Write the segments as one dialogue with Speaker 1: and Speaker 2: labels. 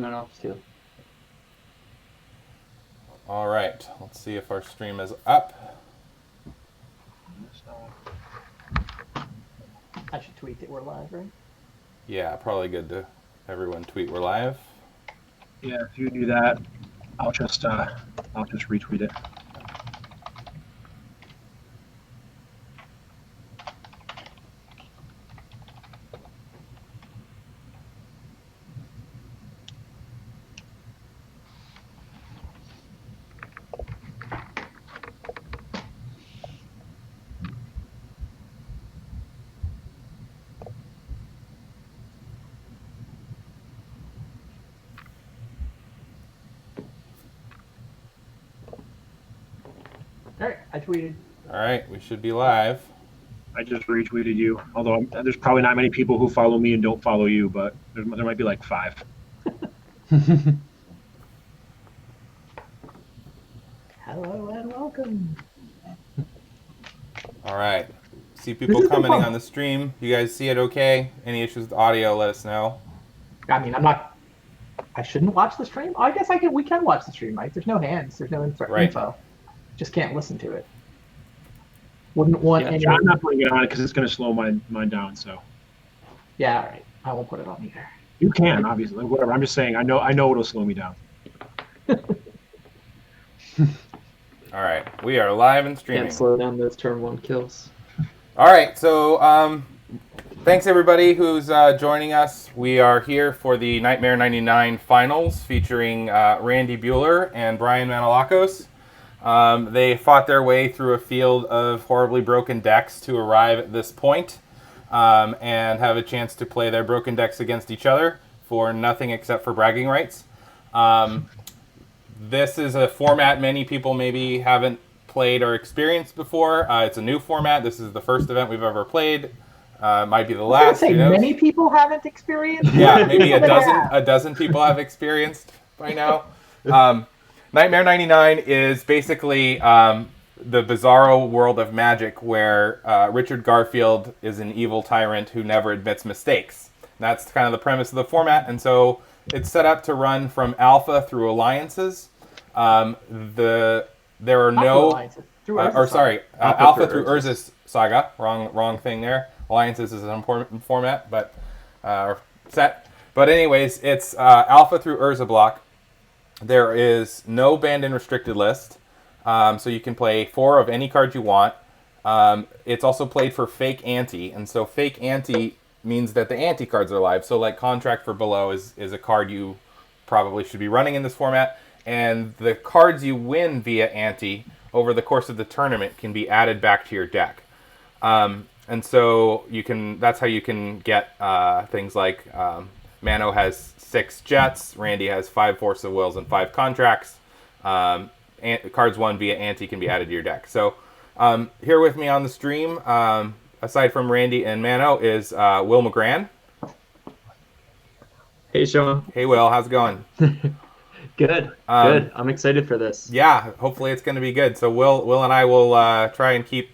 Speaker 1: turning it off too.
Speaker 2: All right, let's see if our stream is up.
Speaker 3: I should tweet that we're live, right?
Speaker 2: Yeah, probably good to everyone tweet we're live.
Speaker 4: Yeah, if you do that, I'll just retweet it.
Speaker 3: All right, I tweeted.
Speaker 2: All right, we should be live.
Speaker 4: I just retweeted you. Although there's probably not many people who follow me and don't follow you, but there might be like 5.
Speaker 3: Hello and welcome.
Speaker 2: All right, see people commenting on the stream. You guys see it okay? Any issues with audio, let us know.
Speaker 3: I mean, I shouldn't watch the stream. I guess we can watch the stream, right? There's no hands. There's no info. Just can't listen to it. Wouldn't want any.
Speaker 4: I'm not putting it on it because it's going to slow mine down. So.
Speaker 3: Yeah, all right. I won't put it on either.
Speaker 4: You can, obviously. Whatever. I'm just saying. I know it'll slow me down.
Speaker 2: All right, we are live and streaming.
Speaker 1: Can't slow down those turn 1 kills.
Speaker 2: All right, so thanks everybody who's joining us. We are here for the Nightmare 99 finals featuring Randy Buehler and Bryan Manolakos. They fought their way through a field of horribly broken decks to arrive at this point, and have a chance to play their broken decks against each other for nothing except for bragging rights. This is a format many people maybe haven't played or experienced before. It's a new format. This is the first event we've ever played. Might be the last.
Speaker 3: I was gonna say many people haven't experienced.
Speaker 2: Yeah, maybe a dozen people have experienced by now. Nightmare 99 is basically the bizarro world of Magic where Richard Garfield is an evil tyrant who never admits mistakes. That's kind of the premise of the format, and so it's set up to run from Alpha through Alliances. There are no... Alpha through Urza's Saga. Wrong thing there. Alliances is an important format, but set. But anyways, it's Alpha through Urza block. There is no banned and restricted list, so you can play 4 of any card you want. It's also played for fake ante, and so fake ante means that the ante cards are live. So like Contract for Below is a card you probably should be running in this format, and the cards you win via ante over the course of the tournament can be added back to your deck. And so that's how you can get things like Mano has 6 Jets, Randy has 5 Force of Wills and 5 Contracts. Cards won via ante can be added to your deck. So here with me on the stream, aside from Randy and Mano, is Will McGran.
Speaker 1: Hey, Sean.
Speaker 2: Hey, Will. How's it going?
Speaker 1: Good. Good. I'm excited for this.
Speaker 2: Yeah, hopefully it's going to be good. So Will and I will try and keep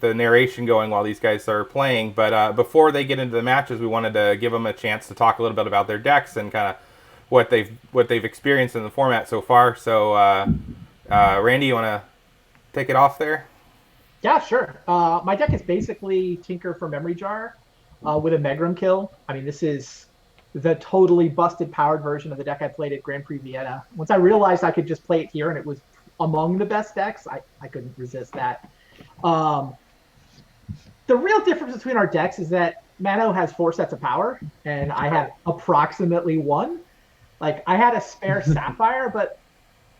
Speaker 2: the narration going while these guys are playing. But before they get into the matches, we wanted to give them a chance to talk a little bit about their decks and kind of what they've experienced in the format so far. So, Randy, you want to take it off there?
Speaker 3: Yeah, sure. My deck is basically Tinker for Memory Jar with a Megrim Kill. I mean, this is the totally busted powered version of the deck I played at Grand Prix Vienna. Once I realized I could just play it here and it was among the best decks, I couldn't resist that. The real difference between our decks is that Mano has 4 sets of power, and I have approximately 1. Like, I had a spare Sapphire, but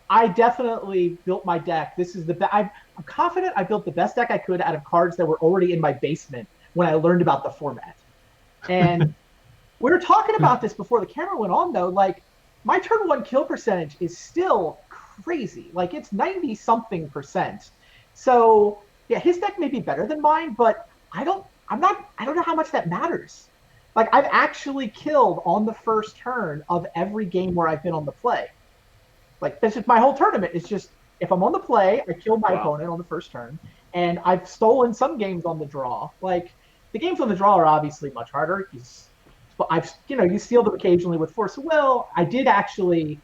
Speaker 3: I definitely built my deck. This is I'm confident I built the best deck I could out of cards that were already in my basement when I learned about the format. And we were talking about this before the camera went on, though. Like, my turn 1 kill percentage is still crazy. Like, it's 90-something%. So, yeah, his deck may be better than mine, but I don't know how much that matters. Like, I've actually killed on the first turn of every game where I've been on the play. Like, this is my whole tournament. It's just, if I'm on the play, I kill my opponent on the first turn, and I've stolen some games on the draw. Like, the games on the draw are obviously much harder. I've you steal them occasionally with Force of Will. I did actually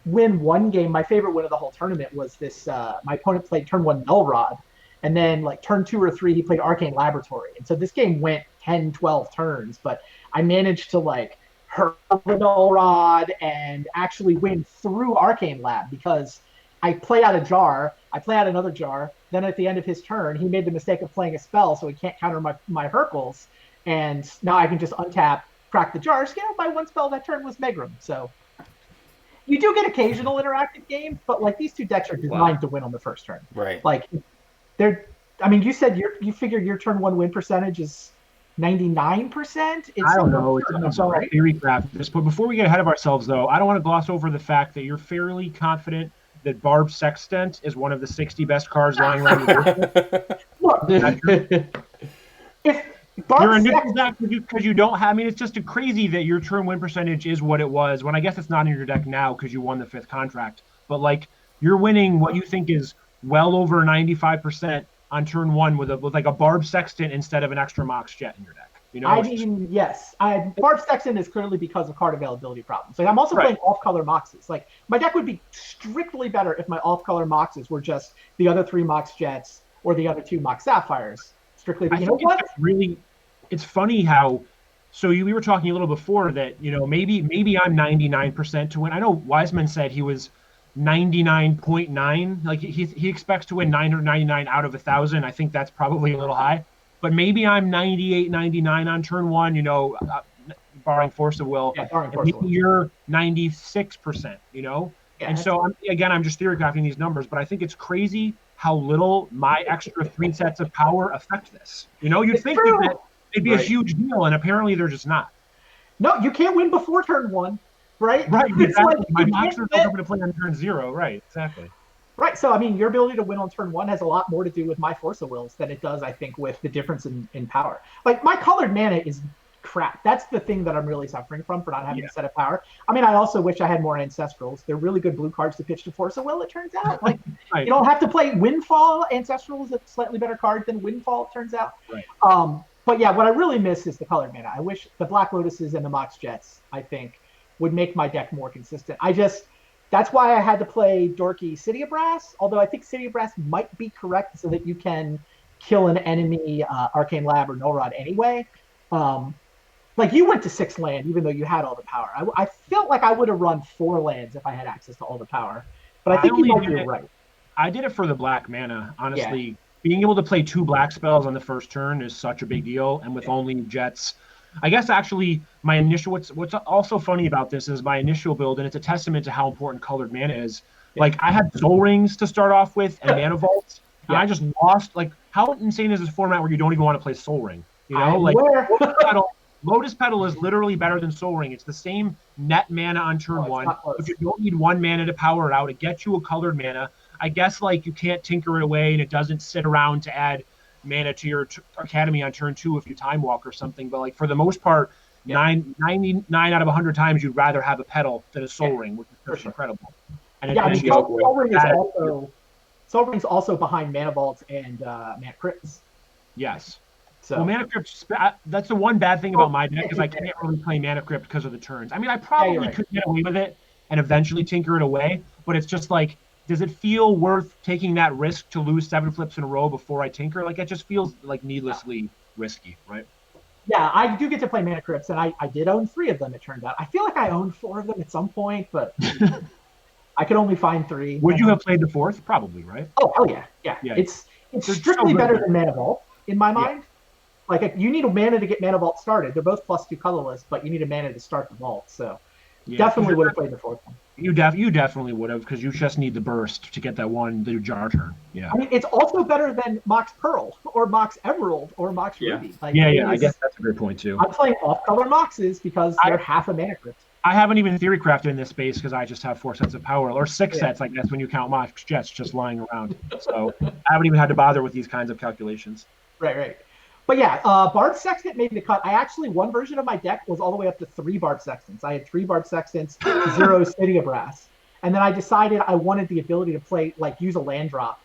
Speaker 3: win one game. My favorite win of the whole tournament was this. My opponent played turn 1 Nullrod, and then like turn 2 or 3 he played Arcane Laboratory, and so this game went 10, 12 turns, but I managed to like hurl the Nullrod and actually win through Arcane Lab because I play out a jar, I play out another jar, then at the end of his turn he made the mistake of playing a spell, so he can't counter my Hercules, and now I can just untap, crack the jars. My one spell that turn was Megrim, so you do get occasional interactive games, but like these two decks are designed to win on the first turn.
Speaker 2: Right.
Speaker 3: Like they're. I mean, you said you figured your turn 1 win percentage is 99%.
Speaker 4: I don't know. It's all theory craft at this point. Before we get ahead of ourselves, though, I don't want to gloss over the fact that you're fairly confident that Barb Sextant is one of the 60 best cards lying around the
Speaker 3: Look, if
Speaker 4: you're a nickel deck because you don't have. I mean, it's just crazy that your turn win percentage is what it was. When I guess it's not in your deck now because you won the 5th contract. But like you're winning what you think is well over 95% on turn 1 with like a Barb Sextant instead of an extra Mox Jet in your deck.
Speaker 3: I mean, yes. Barb Sextant is clearly because of card availability problems. Like I'm also playing off-color Moxes. Like my deck would be strictly better if my off-color Moxes were just the other 3 Mox Jets or the other 2 Mox Sapphires. Strictly, you know what?
Speaker 4: It's funny how. So we were talking a little before that maybe I'm 99% to win. I know Wiseman said he was 99.9. Like he expects to win 999 out of 1,000. I think that's probably a little high. But maybe I'm 98, 99 on turn 1, barring Force of Will.
Speaker 3: Yeah, barring Force of Will.
Speaker 4: You're 96%, Yeah, and so, I'm just theory crafting these numbers, but I think it's crazy how little my extra 3 sets of power affect this. You'd think that it'd be a huge deal, and apparently they're just not.
Speaker 3: No, you can't win before turn 1, right?
Speaker 4: Right, exactly. My Moxers are going to play on turn 0, right, exactly.
Speaker 3: Right, so I mean, your ability to win on turn 1 has a lot more to do with my Force of Wills than it does, I think, with the difference in power. Like, my colored mana is crap. That's the thing that I'm really suffering from for not having a set of power. I mean, I also wish I had more Ancestrals. They're really good blue cards to pitch to Force of Will, it turns out. Like, you don't have to play Windfall. Ancestral is a slightly better card than Windfall, it turns out.
Speaker 4: Right.
Speaker 3: But yeah, what I really miss is the colored mana. I wish the Black Lotuses and the Mox Jets, I think, would make my deck more consistent. That's why I had to play dorky City of Brass, although I think City of Brass might be correct so that you can kill an enemy Arcane Lab or Nullrod anyway. Like you went to 6 land even though you had all the power. I felt like I would have run 4 lands if I had access to all the power, but I think you might be right.
Speaker 4: I did it for the black mana, honestly. Yeah. Being able to play 2 black spells on the first turn is such a big deal, and with only Jets. I guess actually my initial what's also funny about this is my initial build, and it's a testament to how important colored mana is. Yeah. Like I had Soul Rings to start off with and Mana Vaults, and I just lost. Like how insane is this format where you don't even want to play Soul Ring? Lotus Petal is literally better than Soul Ring. It's the same net mana on turn 1, but you don't need 1 mana to power it out. It gets you a colored mana. I guess like you can't tinker it away, and it doesn't sit around to add mana to your Academy on turn 2 if you Time Walk or something. But like for the most part, 99 out of 100 times you'd rather have a Petal than a Soul Ring, which is incredible. And
Speaker 3: Soul Ring's also behind Mana Vaults and Mana Crypts.
Speaker 4: Yes. So Mana Crypt, that's the one bad thing about my deck is I can't really play Mana Crypt because of the turns. I mean, I probably could get away with it and eventually tinker it away, but it's just like, does it feel worth taking that risk to lose 7 flips in a row before I tinker? Like, it just feels like needlessly risky, right?
Speaker 3: Yeah, I do get to play Mana Crypts, and I did own 3 of them, it turned out. I feel like I owned 4 of them at some point, but I could only find 3.
Speaker 4: Would you have played the 4th? Probably, right?
Speaker 3: Oh, hell yeah. Yeah. It's strictly better than Mana Vault, in my mind. Like, you need a mana to get Mana Vault started. They're both +2 colorless, but you need a mana to start the vault, so definitely would have played the 4th one.
Speaker 4: You definitely would have, because you just need the burst to get the jar turn. Yeah.
Speaker 3: I mean, it's also better than Mox Pearl or Mox Emerald or Mox Ruby. Like,
Speaker 4: I guess that's a good point too.
Speaker 3: I'm playing off-color Moxes because they're half a mana crypt.
Speaker 4: I haven't even theory crafted in this space because I just have 4 sets of power, or 6 sets, I guess, when you count Mox Jets just lying around. So I haven't even had to bother with these kinds of calculations.
Speaker 3: Right. But yeah, Bard Sextant made the cut. I actually, one version of my deck was all the way up to 3 Bard Sextants. I had 3 Bard Sextants, 0 City of Brass. And then I decided I wanted the ability to play, like, use a land drop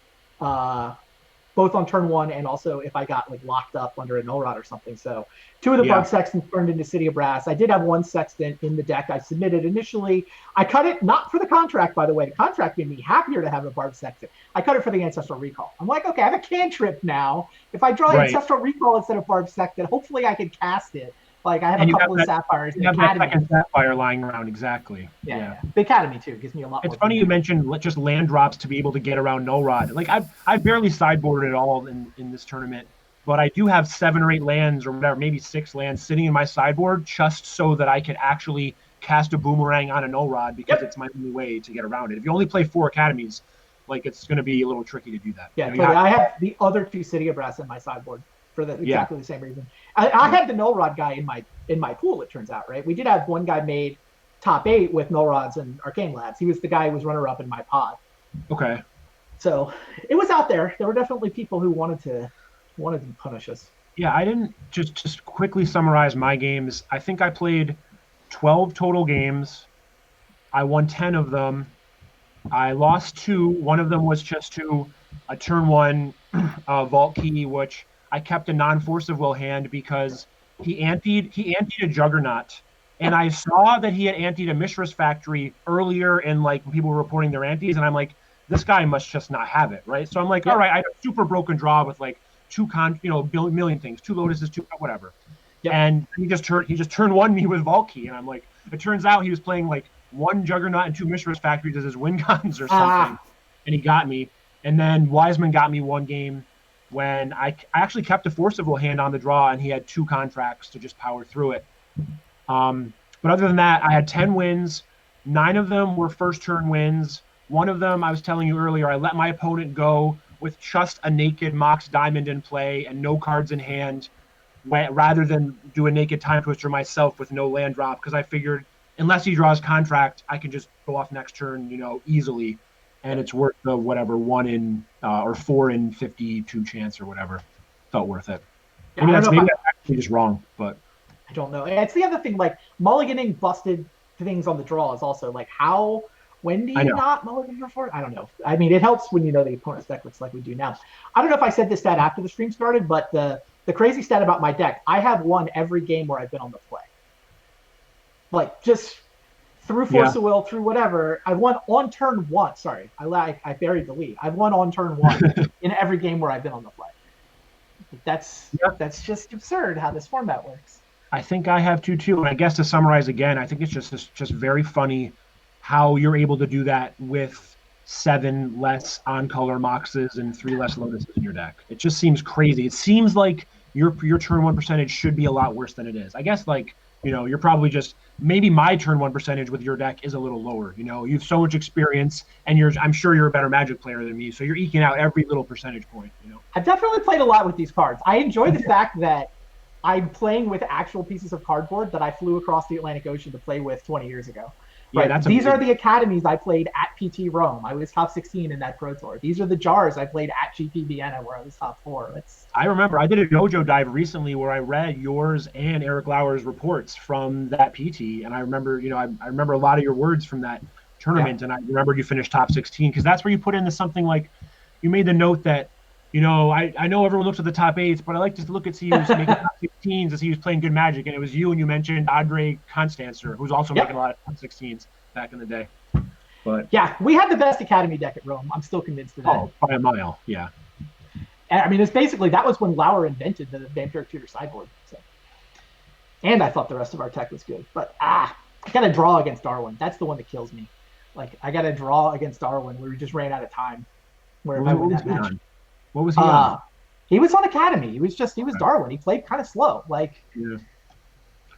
Speaker 3: both on turn 1 and also if I got like locked up under a null rod or something. So 2 of the Barb Sextants turned into City of Brass. I did have 1 Sextant in the deck I submitted initially. I cut it not for the contract, by the way. The contract made me happier to have a Barb Sextant. I cut it for the Ancestral Recall. I'm like, okay, I have a cantrip now. If I draw Ancestral Recall instead of Barb Sextant, hopefully I can cast it. Like I have a couple of Sapphires.
Speaker 4: You have that second Sapphire lying around, exactly.
Speaker 3: Yeah. The Academy too gives me a lot.
Speaker 4: It's funny you mentioned just land drops to be able to get around Null Rod. Like I barely sideboarded at all in this tournament, but I do have 7 or 8 lands or whatever, maybe 6 lands sitting in my sideboard just so that I can actually cast a Boomerang on a Null Rod because it's my only way to get around it. If you only play 4 Academies, like it's going to be a little tricky to do that.
Speaker 3: Yeah, totally. I have the other 2 City of Brass in my sideboard for exactly the same reason. I had the Null Rod guy in my pool, it turns out, right? We did have one guy made top 8 with Null Rods and Arcane Labs. He was the guy who was runner-up in my pod.
Speaker 4: Okay.
Speaker 3: So it was out there. There were definitely people who wanted to punish us.
Speaker 4: Yeah, I didn't just quickly summarize my games. I think I played 12 total games. I won 10 of them. I lost 2. One of them was just to a turn 1 Vault Key, which I kept a non-force of will hand because he anteed a Juggernaut, and I saw that he had anteed a Mishra's Factory earlier in like when people were reporting their antes, and I'm like, this guy must just not have it, right? So I'm like, all right, I had a super broken draw with like 2 million things, 2 Lotuses, 2 whatever, and he just turned 1 me with Vault Key, and I'm like, it turns out he was playing like 1 Juggernaut and 2 Mishra's Factories as his win cons or something, and he got me, and then Wiseman got me 1 game. When I actually kept a Force of Will hand on the draw, and he had 2 contracts to just power through it. But other than that, I had 10 wins. 9 of them were first turn wins. One of them, I was telling you earlier, I let my opponent go with just a naked Mox Diamond in play and no cards in hand, rather than do a naked Time Twister myself with no land drop, because I figured unless he draws contract, I can just go off next turn, easily. And it's worth the whatever 1 in or 4 in 52 chance or whatever. Felt worth it.
Speaker 3: Yeah,
Speaker 4: maybe that's actually just wrong, but
Speaker 3: I don't know. It's the other thing, like mulliganing busted things on the draw is also like when do you not mulligan before? I don't know. I mean, it helps when you know the opponent's deck looks like we do now. I don't know if I said this stat after the stream started, but the crazy stat about my deck, I have won every game where I've been on the play. Like just through Force of Will, through whatever, I've won on turn 1. Sorry, I buried the lead. I've won on turn 1 in every game where I've been on the play. That's just absurd how this format works.
Speaker 4: I think I have too. And I guess to summarize again, I think it's just very funny how you're able to do that with 7 less on-color Moxes and 3 less Lotuses in your deck. It just seems crazy. It seems like your turn 1 percentage should be a lot worse than it is. I guess you're probably just maybe my turn 1 percentage with your deck is a little lower. You have so much experience, and I'm sure you're a better Magic player than me, so you're eking out every little percentage point.
Speaker 3: I've definitely played a lot with these cards. I enjoy the fact that I'm playing with actual pieces of cardboard that I flew across the Atlantic Ocean to play with 20 years ago. Right.
Speaker 4: Yeah,
Speaker 3: these are the academies I played at PT Rome. I was top 16 in that Pro Tour. These are the jars I played at GP Vienna where I was top 4.
Speaker 4: I remember I did a Dojo dive recently where I read yours and Eric Lauer's reports from that PT, and I remember, I remember a lot of your words from that tournament, and I remember you finished top 16 because that's where you put into something like you made the note that, I know everyone looks at the top 8s, but I like to look at CU's making top 16s as he was playing good Magic, and it was you, and you mentioned Andre Constancer, who's also making a lot of top 16s back in the day. But
Speaker 3: yeah, we had the best Academy deck at Rome. I'm still convinced of that.
Speaker 4: Oh, by a mile, yeah.
Speaker 3: I mean, it's basically that was when Lauer invented the Vampiric Tutor sideboard. So. And I thought the rest of our tech was good, but I gotta draw against Darwin. That's the one that kills me. Like I gotta draw against Darwin. We just ran out of time.
Speaker 4: What was he on?
Speaker 3: He was on Academy. He was Darwin. He played kind of slow.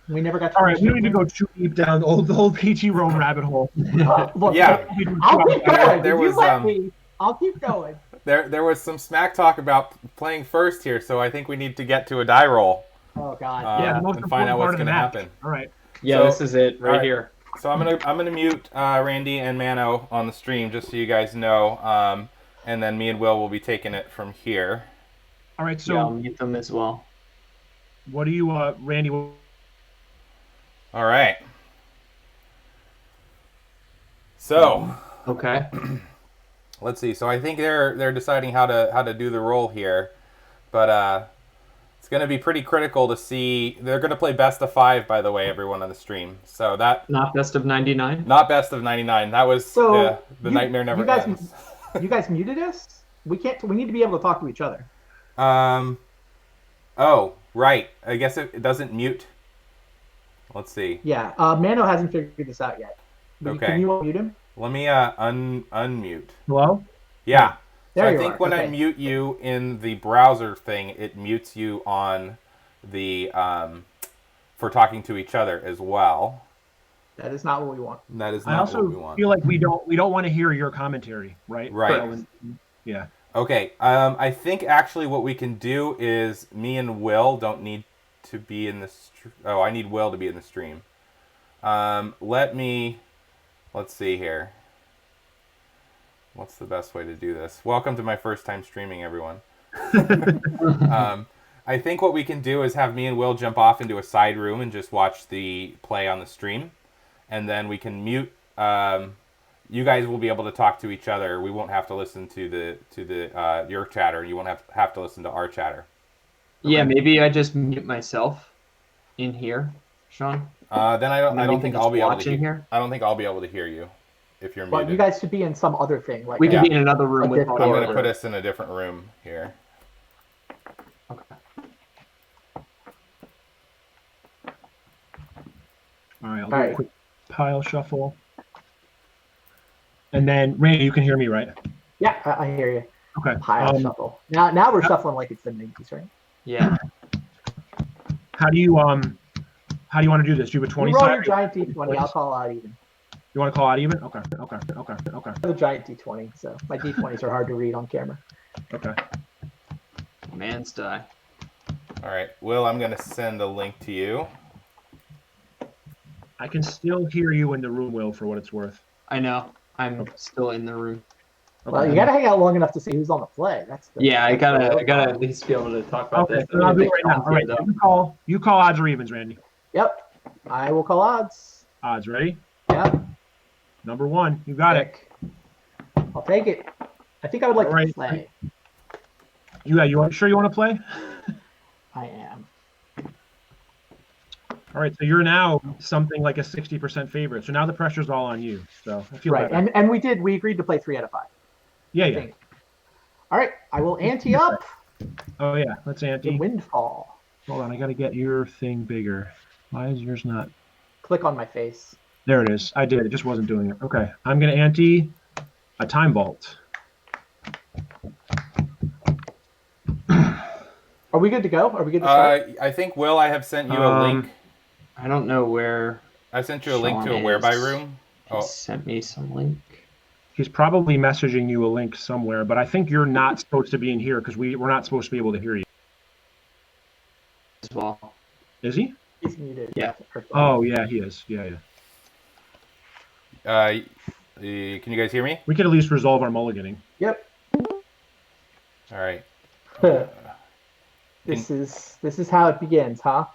Speaker 3: We never got to.
Speaker 4: All right, we don't need to go too deep down the old PT Rome rabbit hole.
Speaker 3: Look,
Speaker 2: Yeah.
Speaker 3: I'll keep going.
Speaker 2: There was,
Speaker 3: I'll keep going.
Speaker 2: There was some smack talk about playing first here, so I think we need to get to a die roll.
Speaker 3: Oh God.
Speaker 4: The most
Speaker 2: and find out what's going to
Speaker 4: match.
Speaker 2: happen.
Speaker 4: All right.
Speaker 1: Yeah,
Speaker 2: So-
Speaker 1: this is it right here.
Speaker 2: So I'm gonna mute Randy and Mano on the stream just so you guys know, and then me and Will be taking it from here.
Speaker 4: All right. So
Speaker 1: I'll mute them as well.
Speaker 4: what do you, Randy?
Speaker 2: All right. So
Speaker 1: Okay.
Speaker 2: let's see. So I think they're deciding how to do the roll here, but it's going to be pretty critical to see. They're going to play best of 5, by the way, everyone on the stream. So that
Speaker 1: not best of 99.
Speaker 2: Not best of 99. That was the nightmare never ends.
Speaker 3: You guys muted us? We can't. We need to be able to talk to each other.
Speaker 2: Oh, right. I guess it doesn't mute. Let's see.
Speaker 3: Yeah. Mano hasn't figured this out yet.
Speaker 2: Okay.
Speaker 3: Can you unmute him?
Speaker 2: Let me unmute.
Speaker 4: Hello?
Speaker 2: Yeah.
Speaker 3: There
Speaker 2: so
Speaker 3: you
Speaker 2: I think
Speaker 3: are.
Speaker 2: when
Speaker 3: Okay.
Speaker 2: I mute you in the browser thing, it mutes you on the for talking to each other as well.
Speaker 3: That is not what we want.
Speaker 2: That is not what we want.
Speaker 4: I also feel like we don't want to hear your commentary, right?
Speaker 2: Right.
Speaker 4: Yeah.
Speaker 2: Okay. I think actually what we can do is me and Will don't need to be in the oh, I need Will to be in the stream. Let's see here. What's the best way to do this? Welcome to my first time streaming, everyone. I think what we can do is have me and Will jump off into a side room and just watch the play on the stream. And then we can mute. You guys will be able to talk to each other. We won't have to listen to your chatter. You won't have to listen to our chatter.
Speaker 1: Yeah, maybe I just mute myself in here, Sean.
Speaker 2: Then I don't think I'll be able to
Speaker 1: hear.
Speaker 2: I don't think I'll be able to hear you if you're muted.
Speaker 3: But you guys should be in some other thing. Like
Speaker 1: we can be in another room with
Speaker 2: I'm going to put us in a different room here.
Speaker 1: Okay.
Speaker 4: All right. I'll do a quick pile shuffle. And then, Randy, you can hear me, right?
Speaker 3: Yeah, I hear you.
Speaker 4: Okay.
Speaker 3: Pile shuffle. Now we're shuffling like it's the 90s, right?
Speaker 1: Yeah.
Speaker 4: How do you want to do this? Do you have a 20
Speaker 3: You roll
Speaker 4: side?
Speaker 3: your giant D20. I'll call out even.
Speaker 4: You want to call out even? Okay.
Speaker 3: The giant D20, so my D20s are hard to read on camera.
Speaker 4: Okay.
Speaker 1: Man's die.
Speaker 2: All right, Will, I'm going to send a link to you.
Speaker 4: I can still hear you in the room, Will, for what it's worth.
Speaker 1: I know. I'm still in the room.
Speaker 3: Well, you gotta hang out long enough to see who's on the play.
Speaker 1: I gotta at least be able to talk about this.
Speaker 4: So I'll do it right now. All right, you call odds or evens, Randy.
Speaker 3: Yep, I will call odds.
Speaker 4: Odds, ready?
Speaker 3: Yep.
Speaker 4: Number 1, you got it.
Speaker 3: I'll take it. I think I would like to play.
Speaker 4: You sure you want to play?
Speaker 3: I am.
Speaker 4: All right, so you're now something like a 60% favorite. So now the pressure's all on you. So I feel
Speaker 3: right,
Speaker 4: better.
Speaker 3: and we agreed to play 3 out of 5.
Speaker 4: Yeah.
Speaker 3: All right, I will ante up.
Speaker 4: Oh yeah, let's ante.
Speaker 3: The windfall.
Speaker 4: Hold on, I got to get your thing bigger. Why is yours not?
Speaker 3: Click on my face.
Speaker 4: There it is. I did. It just wasn't doing it. Okay, I'm gonna ante a time vault.
Speaker 3: Are we good to go? Are we good to start?
Speaker 2: I think, Will, I have sent you a link.
Speaker 1: I don't know where.
Speaker 2: I sent you a link to a whereby room.
Speaker 1: He sent me some link.
Speaker 4: He's probably messaging you a link somewhere, but I think you're not supposed to be in here because we're not supposed to be able to hear you.
Speaker 1: As well.
Speaker 4: Is he?
Speaker 3: He's muted.
Speaker 1: Yeah.
Speaker 4: Oh yeah, he is. Yeah.
Speaker 2: Can you guys hear me?
Speaker 4: We could at least resolve our mulliganing.
Speaker 3: Yep.
Speaker 2: All right.
Speaker 3: This is how it begins, huh?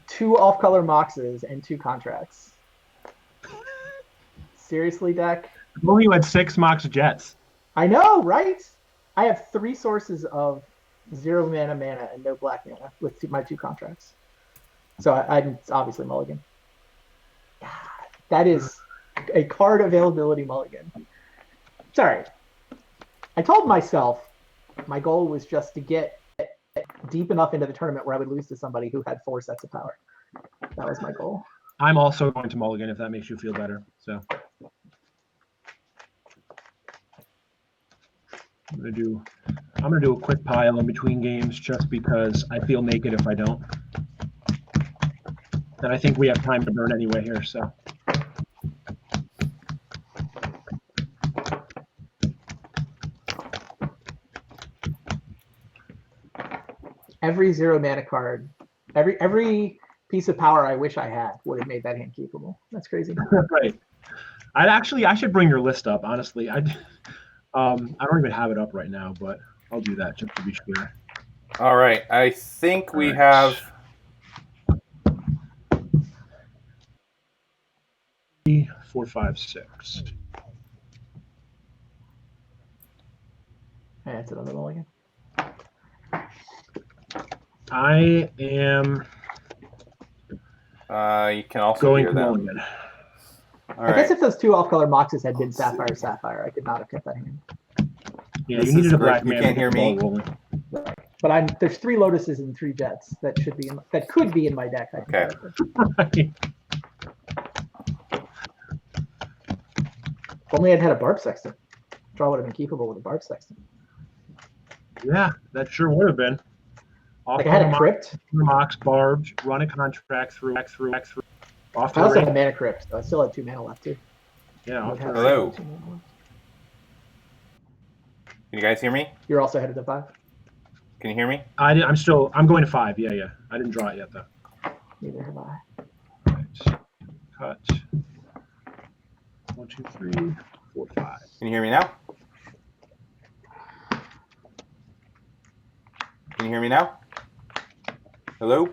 Speaker 3: 2 off-color moxes and 2 contracts. Seriously, deck?
Speaker 4: Well, you had 6 Mox Jets.
Speaker 3: I know, right? I have 3 sources of 0 mana and no black mana with my 2 contracts. So I'm obviously mulligan. God, that is a card availability mulligan. Sorry. I told myself my goal was just to get deep enough into the tournament where I would lose to somebody who had 4 sets of power. That was my goal.
Speaker 4: I'm also going to mulligan if that makes you feel better. So I'm gonna do a quick pile in between games just because I feel naked if I don't. And I think we have time to burn anyway here, so.
Speaker 3: Every 0 mana card, every piece of power I wish I had would have made that hand keepable. That's crazy.
Speaker 4: Right. I should bring your list up, honestly. I don't even have it up right now, but I'll do that just to be sure.
Speaker 2: All right. I think we have
Speaker 4: 4, 5, 6.
Speaker 3: Yeah, it's another mulligan.
Speaker 4: I am
Speaker 2: You can also
Speaker 4: going
Speaker 2: hear them.
Speaker 4: mulligan.
Speaker 3: I guess if those 2 off-color Moxes had been Sapphire, I could not have kept that hand.
Speaker 4: Yeah,
Speaker 2: This
Speaker 4: you needed
Speaker 2: is
Speaker 4: a black
Speaker 2: great. You
Speaker 4: man
Speaker 2: can't
Speaker 4: to
Speaker 2: hear
Speaker 4: get the ball
Speaker 2: me?
Speaker 4: rolling.
Speaker 3: Right. But there's 3 Lotuses and 3 Jets that could be in my deck.
Speaker 2: Okay.
Speaker 4: Right.
Speaker 3: If only I'd had a Barb Sexton. Draw would have been keepable with a Barb Sexton.
Speaker 4: Yeah, that sure would have been.
Speaker 3: Like I had a Crypt.
Speaker 4: Mox, Barbs, run a contract through. Off
Speaker 3: I also
Speaker 4: the
Speaker 3: had a Mana Crypt, so I still had 2 mana left too.
Speaker 4: Yeah. Off the
Speaker 2: Hello. Can you guys hear me?
Speaker 3: You're also headed to 5.
Speaker 2: Can you hear me?
Speaker 4: I'm going to 5. Yeah. I didn't draw it yet though.
Speaker 3: Neither have I.
Speaker 4: Right. Cut. 1, 2, 3, 4, 5.
Speaker 2: Can you hear me now? Can you hear me now? Hello?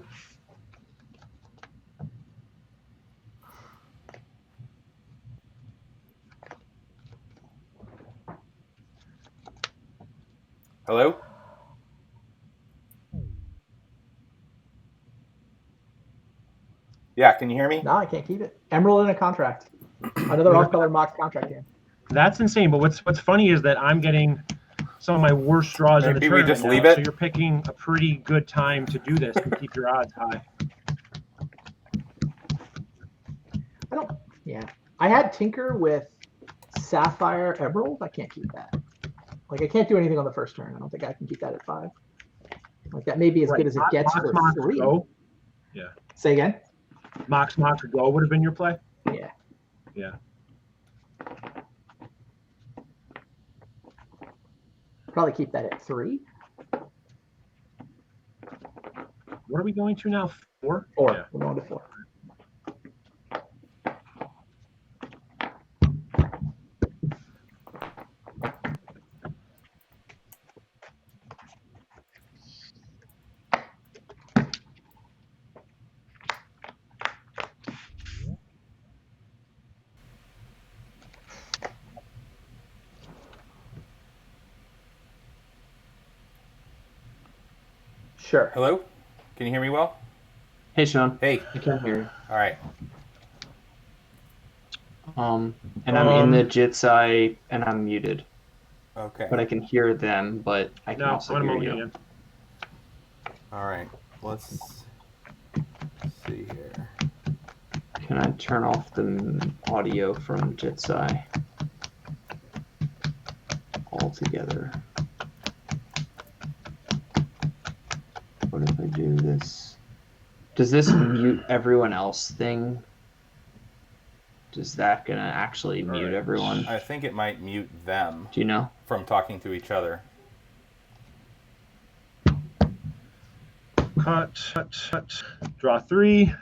Speaker 2: Hello? Yeah, can you hear me?
Speaker 3: No, I can't keep it. Emerald in a contract. Another off-color Mox contract hand.
Speaker 4: That's insane. But what's funny is that I'm getting some of my worst draws in the
Speaker 2: Maybe we
Speaker 4: tournament
Speaker 2: just
Speaker 4: now,
Speaker 2: leave it?
Speaker 4: so you're picking a pretty good time to do this and keep your odds high.
Speaker 3: I had Tinker with Sapphire Emerald. I can't keep that. Like I can't do anything on the first turn. I don't think I can keep that at 5. Like that may be as good as it gets for 3.
Speaker 4: Go. Yeah.
Speaker 3: Say again.
Speaker 4: Mox go would have been your play.
Speaker 3: Yeah.
Speaker 4: Yeah.
Speaker 3: Probably keep that at 3.
Speaker 4: What are we going to now? 4?
Speaker 3: 4.
Speaker 4: Yeah.
Speaker 3: We're going to 4. Sure.
Speaker 2: Hello? Can you hear me well?
Speaker 1: Hey, Sean.
Speaker 2: Hey.
Speaker 1: I can hear you.
Speaker 2: All right.
Speaker 1: And I'm in the Jitsai and I'm muted.
Speaker 2: Okay.
Speaker 1: But I can hear them, but I can also hear you.
Speaker 4: Again.
Speaker 2: All right. Let's see here.
Speaker 1: Can I turn off the audio from Jitsai altogether? What if I do this? Does this mute everyone else thing? Is that gonna actually mute everyone?
Speaker 2: I think it might mute them.
Speaker 1: Do you know?
Speaker 2: From talking to each other.
Speaker 4: Cut. Draw 3.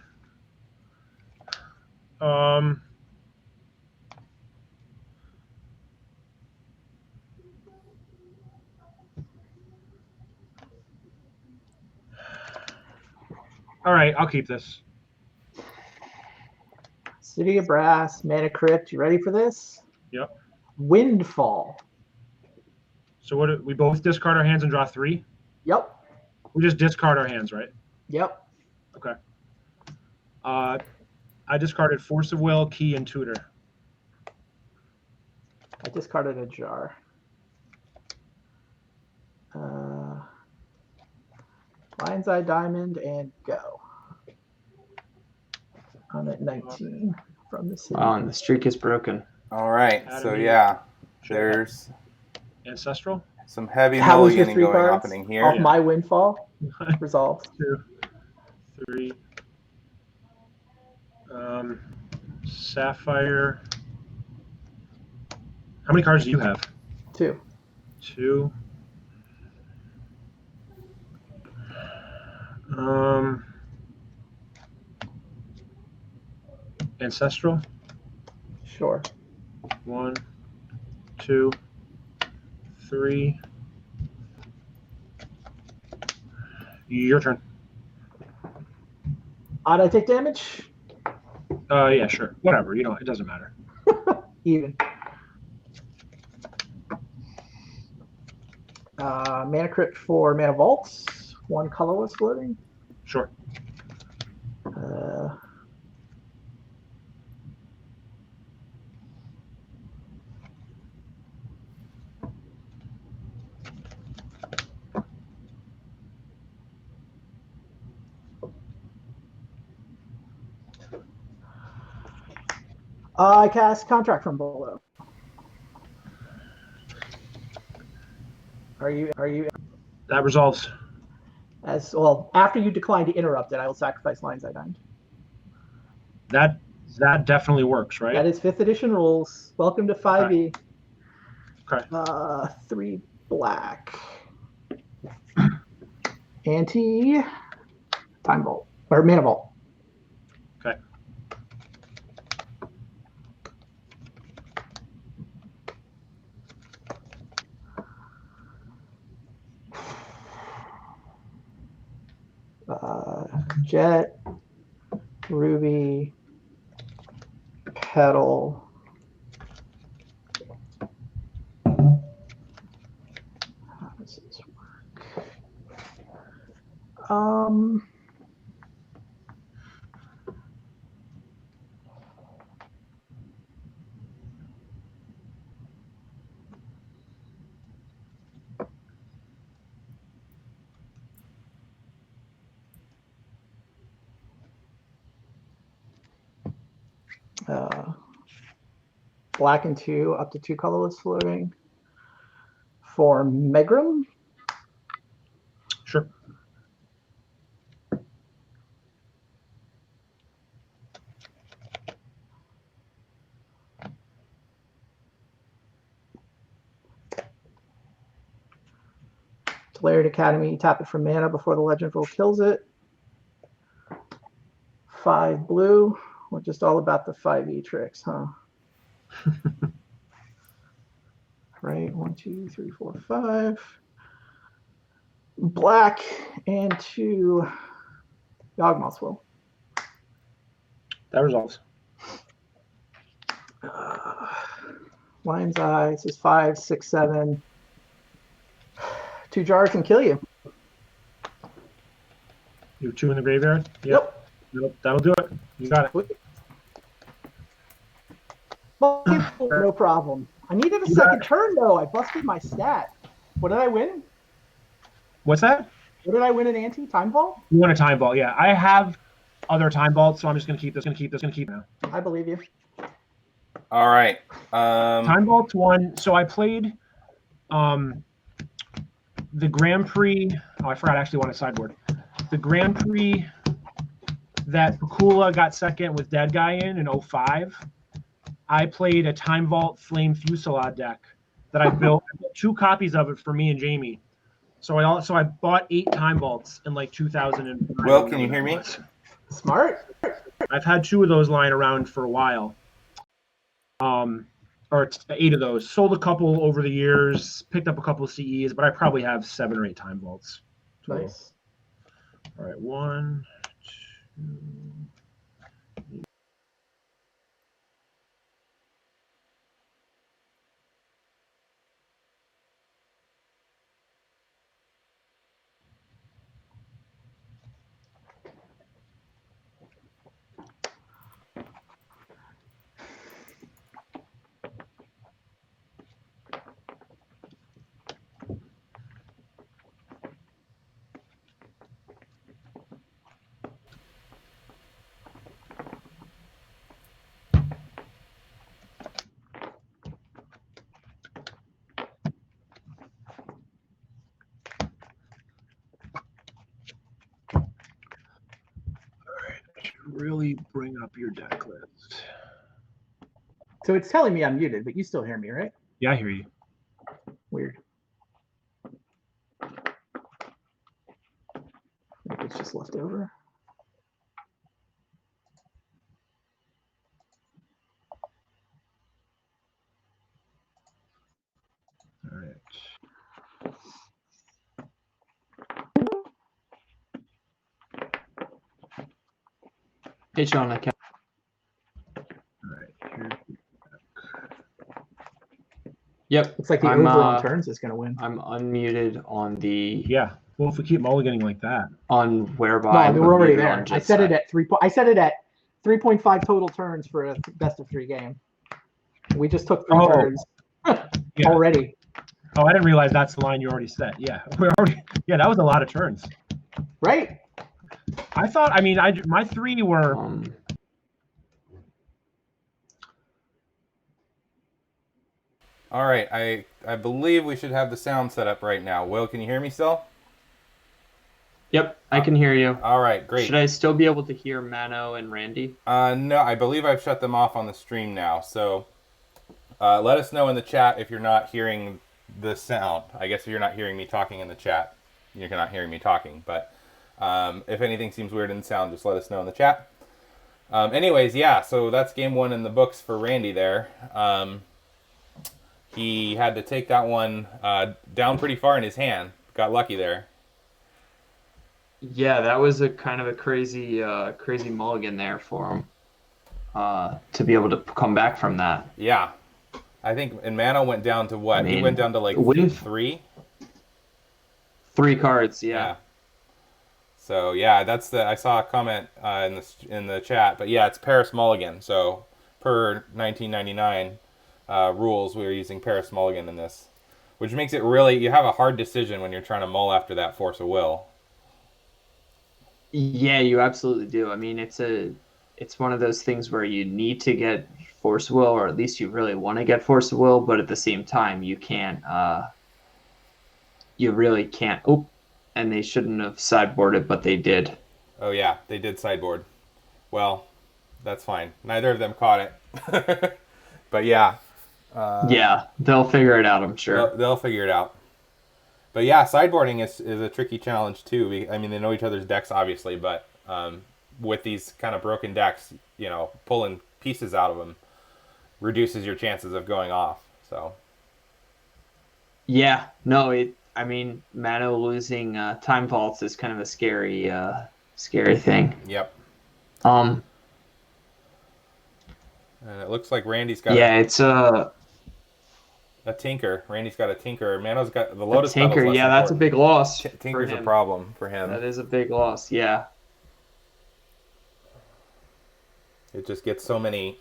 Speaker 4: All right, I'll keep this.
Speaker 3: City of Brass, Mana Crypt. You ready for this?
Speaker 4: Yep.
Speaker 3: Windfall.
Speaker 4: So what? We both discard our hands and draw 3.
Speaker 3: Yep.
Speaker 4: We just discard our hands, right?
Speaker 3: Yep.
Speaker 4: Okay. I discarded Force of Will, Key, and Tutor.
Speaker 3: I discarded a jar. Lion's Eye Diamond and go. I'm at 19 from the city.
Speaker 1: Wow, and the streak is broken.
Speaker 2: All right. So yeah, there's
Speaker 4: Ancestral.
Speaker 2: some heavy
Speaker 3: How was your
Speaker 2: mulliganing
Speaker 3: 3
Speaker 2: going
Speaker 3: cards?
Speaker 2: happening here.
Speaker 3: Off my windfall. Resolved.
Speaker 4: 2, 3. Sapphire. How many cards do you have?
Speaker 3: 2.
Speaker 4: 2. Ancestral.
Speaker 3: Sure.
Speaker 4: 1, 2, 3. Your turn.
Speaker 3: Ought I take damage?
Speaker 4: Yeah, sure. Whatever. You know, it doesn't matter.
Speaker 3: Even. Mana Crypt for Mana Vaults. 1 colorless floating.
Speaker 4: Sure.
Speaker 3: I cast Contract from below. Are you
Speaker 4: That resolves.
Speaker 3: as well? After you decline to interrupt it, I will sacrifice lines I dined.
Speaker 4: That definitely works, right?
Speaker 3: That is 5th edition rules. Welcome to 5e.
Speaker 4: Okay.
Speaker 3: 3 black. Anti Time Vault or Mana Vault.
Speaker 4: Okay.
Speaker 3: Jet, Ruby, Petal. How does this work? Black and 2, up to 2 colorless floating. For Megrim.
Speaker 4: Sure.
Speaker 3: Layered Academy, tap it for mana before the Legend Roll kills it. 5 blue. We're just all about the 5e tricks, huh? Right, 1, 2, 3, 4, 5. Black and 2 Yawgmoth's Will.
Speaker 4: That resolves.
Speaker 3: Lion's Eye, this is 5, 6, 7. 2 jars can kill you.
Speaker 4: You have 2 in the graveyard? Yep. That'll do it. You got it.
Speaker 3: No problem. I needed a second turn, though. I busted my stat. What did I win?
Speaker 4: What's that?
Speaker 3: What did I win in Ante? Time Vault?
Speaker 4: You won a Time Vault, yeah. I have other Time Vaults, so I'm just going to keep this now.
Speaker 3: I believe you.
Speaker 2: All right.
Speaker 4: Time Vault's 1. So I played the Grand Prix. Oh, I forgot I actually won a sideboard. The Grand Prix that Pakula got second with Dead Guy in 05. I played a Time Vault Flame Fusillade deck that I built. I built 2 copies of it for me and Jamie. So I bought 8 Time Vaults in like 2000.
Speaker 2: Will, can you hear me?
Speaker 3: Smart.
Speaker 4: I've had 2 of those lying around for a while. Or 8 of those. Sold a couple over the years, picked up a couple of CEs, but I probably have 7 or 8 Time Vaults.
Speaker 3: Nice.
Speaker 4: All right, 1, 2. Really bring up your deck list.
Speaker 3: So it's telling me I'm muted, but you still hear me, right?
Speaker 4: Yeah, I hear you.
Speaker 3: Weird. Maybe it's just left over.
Speaker 4: All right.
Speaker 1: Hey, Sean, I can't.
Speaker 4: All right. Here's
Speaker 1: Yep.
Speaker 3: Looks like the over on turns is going to win.
Speaker 1: I'm unmuted on the.
Speaker 4: Yeah. Well, if we keep mulliganing like that.
Speaker 1: On whereby.
Speaker 3: No, we're already there. I set it at 3.5 total turns for a best of 3 game. We just took 3 turns already.
Speaker 4: Oh, I didn't realize that's the line you already set. Yeah, that was a lot of turns.
Speaker 3: Right.
Speaker 4: I thought. I mean, my 3 were.
Speaker 2: All right, I believe we should have the sound set up right now. Will, can you hear me still?
Speaker 1: Yep, I can hear you.
Speaker 2: All right, great.
Speaker 1: Should I still be able to hear Mano and Randy?
Speaker 2: No, I believe I've shut them off on the stream now. So let us know in the chat if you're not hearing the sound. I guess if you're not hearing me talking in the chat, you're not hearing me talking. But if anything seems weird in the sound, just let us know in the chat. Anyways, yeah, so that's game 1 in the books for Randy there. He had to take that one down pretty far in his hand. Got lucky there.
Speaker 1: Yeah, that was a kind of a crazy mulligan there for him to be able to come back from that.
Speaker 2: Yeah, I think and Mano went down to what? He went down to like 3.
Speaker 1: 3 cards, yeah.
Speaker 2: So yeah, I saw a comment in the chat, but yeah, it's Paris mulligan. So per 1999 rules, we were using Paris mulligan in this, which makes it really you have a hard decision when you're trying to mull after that force of will.
Speaker 1: Yeah, you absolutely do. I mean, it's one of those things where you need to get force of will, or at least you really want to get force of will, but at the same time, you can't. You really can't. Oh, and they shouldn't have sideboarded, but they did.
Speaker 2: Oh yeah, they did sideboard. Well, that's fine. Neither of them caught it. But yeah.
Speaker 1: Yeah, they'll figure it out, I'm sure.
Speaker 2: They'll figure it out. But yeah, sideboarding is a tricky challenge too. I mean, they know each other's decks obviously, but with these kind of broken decks, pulling pieces out of them reduces your chances of going off. So. Yeah,
Speaker 1: no, I mean, Mano losing time vaults is kind of a scary thing.
Speaker 2: Yep.
Speaker 1: And
Speaker 2: it looks like Randy's got.
Speaker 1: Yeah, it's
Speaker 2: a tinker. Randy's got a tinker. Mano's got the Lotus
Speaker 1: tinker.
Speaker 2: Petal's
Speaker 1: Yeah, that's a big loss.
Speaker 2: Tinker's a problem for him.
Speaker 1: That is a big loss. Yeah.
Speaker 2: It just gets so many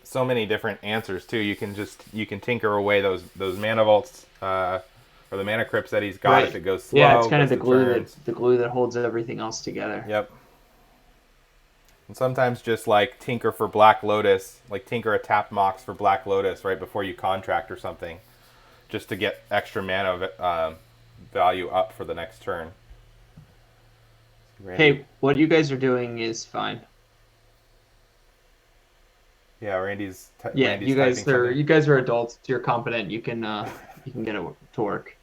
Speaker 2: different answers too. You can tinker away those mana vaults or the mana crypts that he's got right. If it goes slow.
Speaker 1: Yeah, it's kind of the glue that holds everything else together.
Speaker 2: Yep. And sometimes just like tinker for Black Lotus, like tinker a tap mox for Black Lotus right before you contract or something. Just to get extra mana value up for the next turn.
Speaker 1: Randy. Hey, what you guys are doing is fine.
Speaker 2: Yeah, Randy's
Speaker 1: you guys are adults. You're competent. You can get it to work.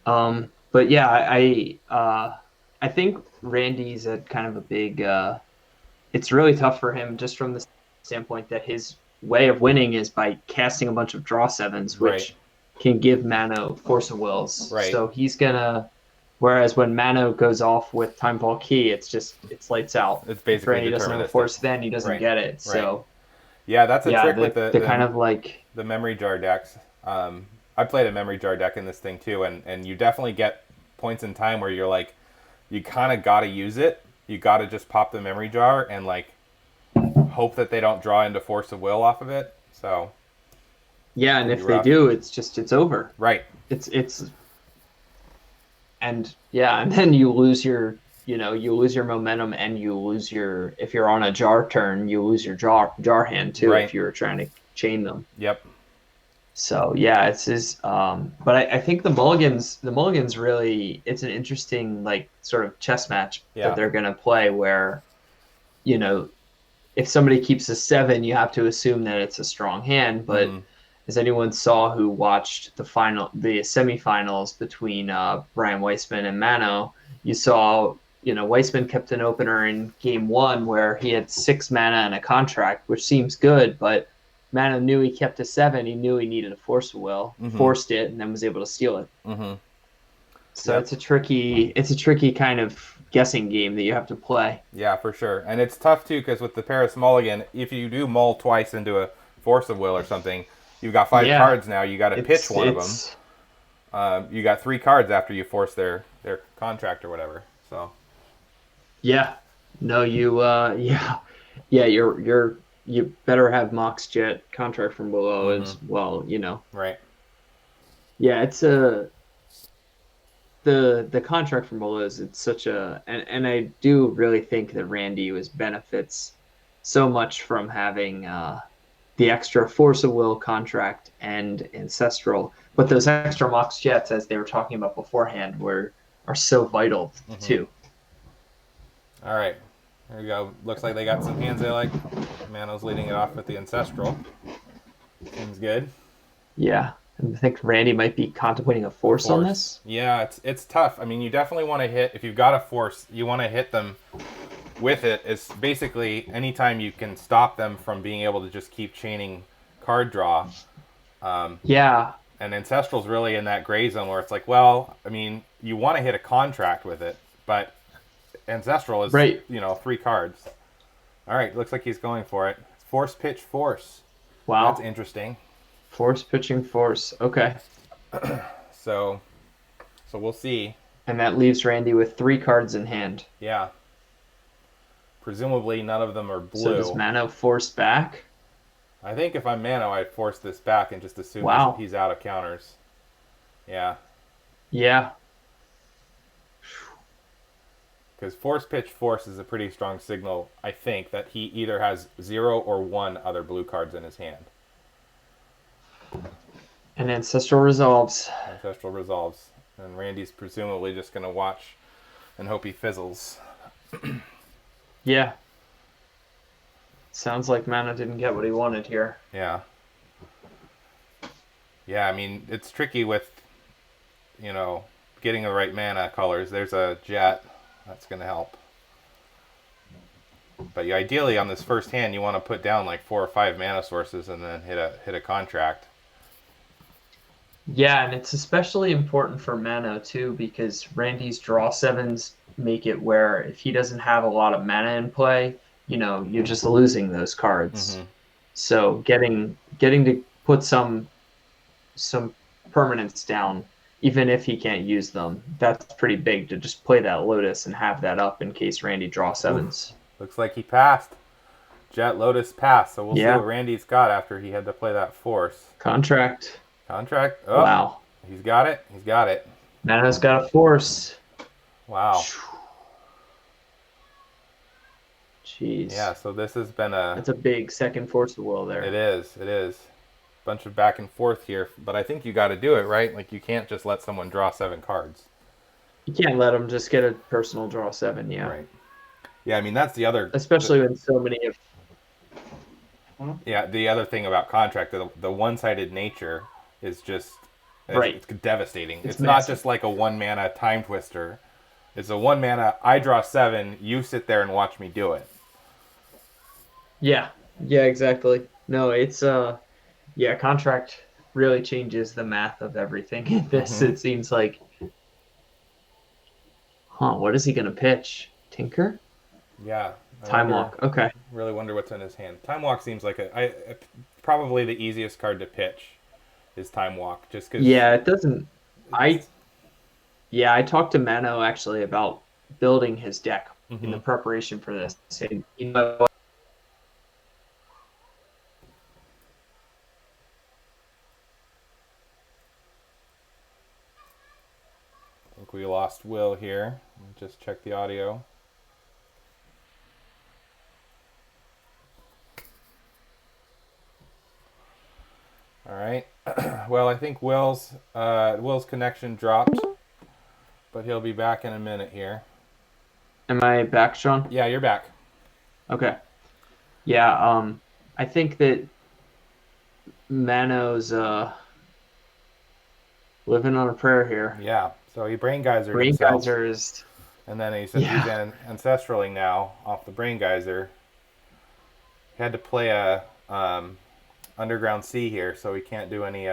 Speaker 1: But yeah, I think Randy's at kind of a big. It's really tough for him just from the standpoint that his way of winning is by casting a bunch of draw 7s, which can give Mano force of wills.
Speaker 2: Right.
Speaker 1: So he's gonna. Whereas when Mano goes off with Time Ball Key, it's lights out.
Speaker 2: It's basically
Speaker 1: he doesn't have a force, then he doesn't get it. So
Speaker 2: yeah, that's a trick with the
Speaker 1: kind of like
Speaker 2: the memory jar decks. I played a memory jar deck in this thing too, and you definitely get points in time where you're like, you kind of got to use it. You got to just pop the memory jar and like hope that they don't draw into force of will off of it. So
Speaker 1: yeah, and if they do, it's over.
Speaker 2: Right.
Speaker 1: It's and yeah, and then you lose your momentum, and you lose your, if you're on a jar turn, you lose your jar hand too, if you were trying to chain them.
Speaker 2: Yep.
Speaker 1: So yeah, it's his. But I think the mulligans really, it's an interesting like sort of chess match that they're gonna play where, if somebody keeps a 7, you have to assume that it's a strong hand. But as anyone saw who watched the semifinals between Bryan Weissman and Mano, you saw Weissman kept an opener in game 1 where he had 6 mana and a contract, which seems good, but Mano knew he kept a 7. He knew he needed a force of will, forced it, and then was able to steal it. So it's a tricky kind of guessing game that you have to play.
Speaker 2: Yeah, for sure. And it's tough too because with the Paris Mulligan, if you do mull twice into a Force of Will or something, you've got 5
Speaker 1: Yeah,
Speaker 2: cards now. You got to pitch one of them. You got 3 cards after you force their contract or whatever. So.
Speaker 1: Yeah. No, yeah. You better have Mox Jet contract from below as well.
Speaker 2: Right.
Speaker 1: Yeah, it's the contract from below is it's such a and I do really think that Randy was benefits so much from having the extra Force of Will contract and Ancestral, but those extra Mox Jets, as they were talking about beforehand, are so vital too.
Speaker 2: All right, there we go. Looks like they got some hands they like. Mano's leading it off with the Ancestral. Seems good.
Speaker 1: Yeah. I think Randy might be contemplating a force on this.
Speaker 2: Yeah, it's tough. I mean, you definitely want to hit, if you've got a force, you want to hit them with it. It's basically anytime you can stop them from being able to just keep chaining card draw.
Speaker 1: Yeah.
Speaker 2: And Ancestral's really in that gray zone where it's like, well, I mean, you want to hit a contract with it, but Ancestral is,
Speaker 1: right.
Speaker 2: 3 cards. All right, looks like he's going for it. Force pitch force.
Speaker 1: Wow.
Speaker 2: That's interesting.
Speaker 1: Force pitching force. Okay.
Speaker 2: So we'll see.
Speaker 1: And that leaves Randy with 3 cards in hand.
Speaker 2: Yeah. Presumably none of them are blue.
Speaker 1: So does Mano force back?
Speaker 2: I think if I'm Mano, I'd force this back and just assume he's out of counters. Yeah.
Speaker 1: Yeah.
Speaker 2: Because force pitch force is a pretty strong signal, I think, that he either has 0 or 1 other blue cards in his hand.
Speaker 1: And Ancestral resolves.
Speaker 2: Ancestral resolves. And Randy's presumably just going to watch and hope he fizzles.
Speaker 1: Yeah. Sounds like Mana didn't get what he wanted here.
Speaker 2: Yeah. Yeah, I mean, it's tricky with, getting the right mana colors. There's a Jet. That's going to help. But ideally on this first hand, you want to put down like 4 or 5 mana sources and then hit a contract.
Speaker 1: Yeah, and it's especially important for Mano too because Randy's draw 7s make it where if he doesn't have a lot of mana in play, you're just losing those cards. Mm-hmm. So getting to put some permanents down, even if he can't use them, that's pretty big to just play that Lotus and have that up in case Randy draw 7s.
Speaker 2: Looks like he passed. Jet Lotus passed, so we'll see what Randy's got after he had to play that force.
Speaker 1: Contract.
Speaker 2: Oh,
Speaker 1: wow.
Speaker 2: He's got it.
Speaker 1: Mano's got a force.
Speaker 2: Wow.
Speaker 1: Jeez.
Speaker 2: Yeah, so this has been
Speaker 1: That's a big second Force of Will there.
Speaker 2: It is. Bunch of back and forth here, but I think you got to do it, right? Like you can't just let someone draw 7 cards.
Speaker 1: You can't let them just get a personal draw 7, yeah.
Speaker 2: Right. Yeah, I mean that's the other.
Speaker 1: Especially when so many of.
Speaker 2: Yeah, the other thing about contract, the one-sided nature is just it's devastating. It's not just like a 1 mana time twister. It's a 1 mana. I draw 7. You sit there and watch me do it.
Speaker 1: Yeah. Yeah. Exactly. No, it's contract really changes the math of everything in this. Mm-hmm. It seems like. What is he gonna pitch? Tinker?
Speaker 2: Yeah.
Speaker 1: Time Walk. Okay.
Speaker 2: Really wonder what's in his hand. Time Walk seems like probably the easiest card to pitch is Time Walk, just because.
Speaker 1: Yeah, it doesn't. I talked to Mano actually about building his deck in the preparation for this. And, I
Speaker 2: think we lost Will here. Just check the audio. All right. Well, I think Will's connection dropped, but he'll be back in a minute here.
Speaker 1: Am I back, Sean?
Speaker 2: Yeah, you're back.
Speaker 1: Okay. Yeah. I think that Mano's living on a prayer here.
Speaker 2: Yeah. So he brain geysered himself.
Speaker 1: Geysers.
Speaker 2: And then he said he's ancestraling now off the brain geyser. He had to play a Underground Sea here, so he can't do any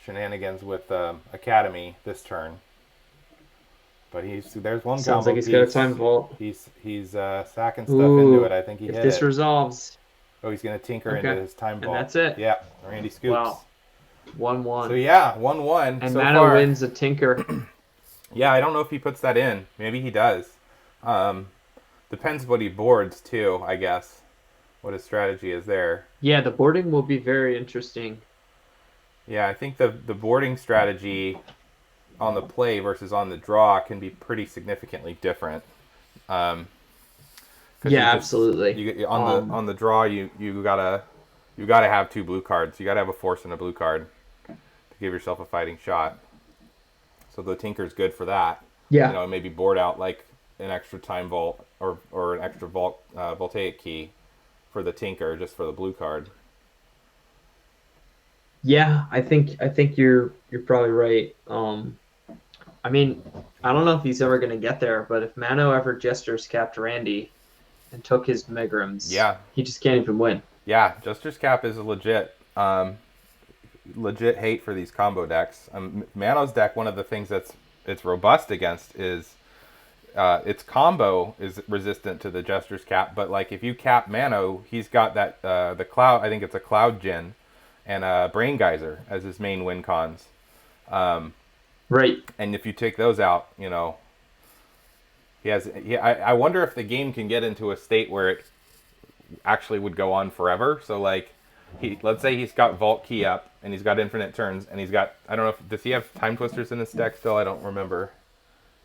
Speaker 2: shenanigans with Academy this turn. But there's one
Speaker 1: Sounds
Speaker 2: combo
Speaker 1: like he's
Speaker 2: piece.
Speaker 1: got a time vault.
Speaker 2: He's sacking stuff into it. I think he hit
Speaker 1: if this
Speaker 2: it.
Speaker 1: resolves.
Speaker 2: Oh, he's going to tinker into his time vault.
Speaker 1: And that's it.
Speaker 2: Yeah, Randy scoops.
Speaker 1: Wow. 1-1.
Speaker 2: So yeah, 1-1
Speaker 1: and
Speaker 2: so
Speaker 1: Mano
Speaker 2: far.
Speaker 1: wins a tinker.
Speaker 2: Yeah, I don't know if he puts that in. Maybe he does. Depends what he boards too, I guess. What his strategy is there.
Speaker 1: Yeah, the boarding will be very interesting.
Speaker 2: Yeah, I think the boarding strategy on the play versus on the draw can be pretty significantly different.
Speaker 1: Yeah, absolutely.
Speaker 2: On the draw, you gotta have 2 blue cards. You gotta have a force and a blue card to give yourself a fighting shot. So the tinker's good for that.
Speaker 1: Yeah.
Speaker 2: Maybe board out like an extra time vault or an extra voltaic key for the tinker just for the blue card.
Speaker 1: Yeah, I think you're probably right. I mean, I don't know if he's ever going to get there, but if Mano ever gestures capped Randy and took his Megrams, he just can't even win.
Speaker 2: Yeah, Jester's Cap is a legit hate for these combo decks. Mano's deck, one of the things it's robust against is its combo is resistant to the Jester's Cap, but like if you cap Mano, he's got that the Cloud, I think it's a Cloud Djinn and a Brain Geyser as his main win cons.
Speaker 1: Right.
Speaker 2: And if you take those out, I wonder if the game can get into a state where it actually would go on forever. So like let's say he's got Vault Key up and he's got infinite turns and he's got, I don't know does he have Time Twisters in his deck still? I don't remember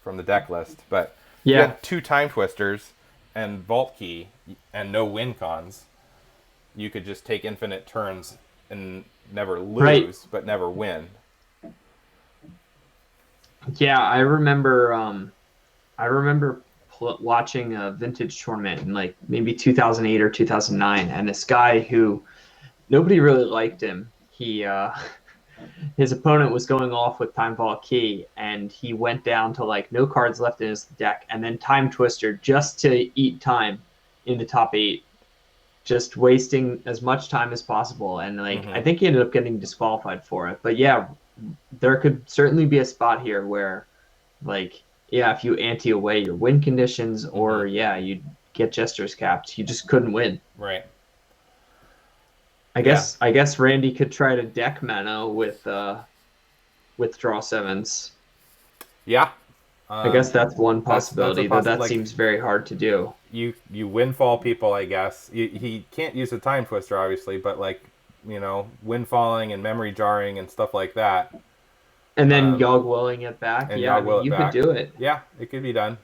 Speaker 2: from the deck list, but you had 2 Time Twisters and Vault Key and no win cons. You could just take infinite turns and never lose, but never win.
Speaker 1: Yeah, I remember watching a vintage tournament in like maybe 2008 or 2009, and this guy who nobody really liked him. He his opponent was going off with Time Vault Key, and he went down to like no cards left in his deck, and then Time Twister just to eat time in the top 8, just wasting as much time as possible. And like I think he ended up getting disqualified for it. But yeah, there could certainly be a spot here where, like, if you ante away your win conditions, or you get Jester's Capped, you just couldn't win.
Speaker 2: Right.
Speaker 1: I guess Randy could try to deck Mano with draw 7s.
Speaker 2: Yeah.
Speaker 1: I guess that's one possibility, though that
Speaker 2: like,
Speaker 1: seems very hard to do.
Speaker 2: You windfall people, I guess. He can't use a Time Twister, obviously, but like, windfalling and memory jarring and stuff like that.
Speaker 1: And then Yogg-Willing it back. Yeah, you could do it.
Speaker 2: Yeah, it could be done.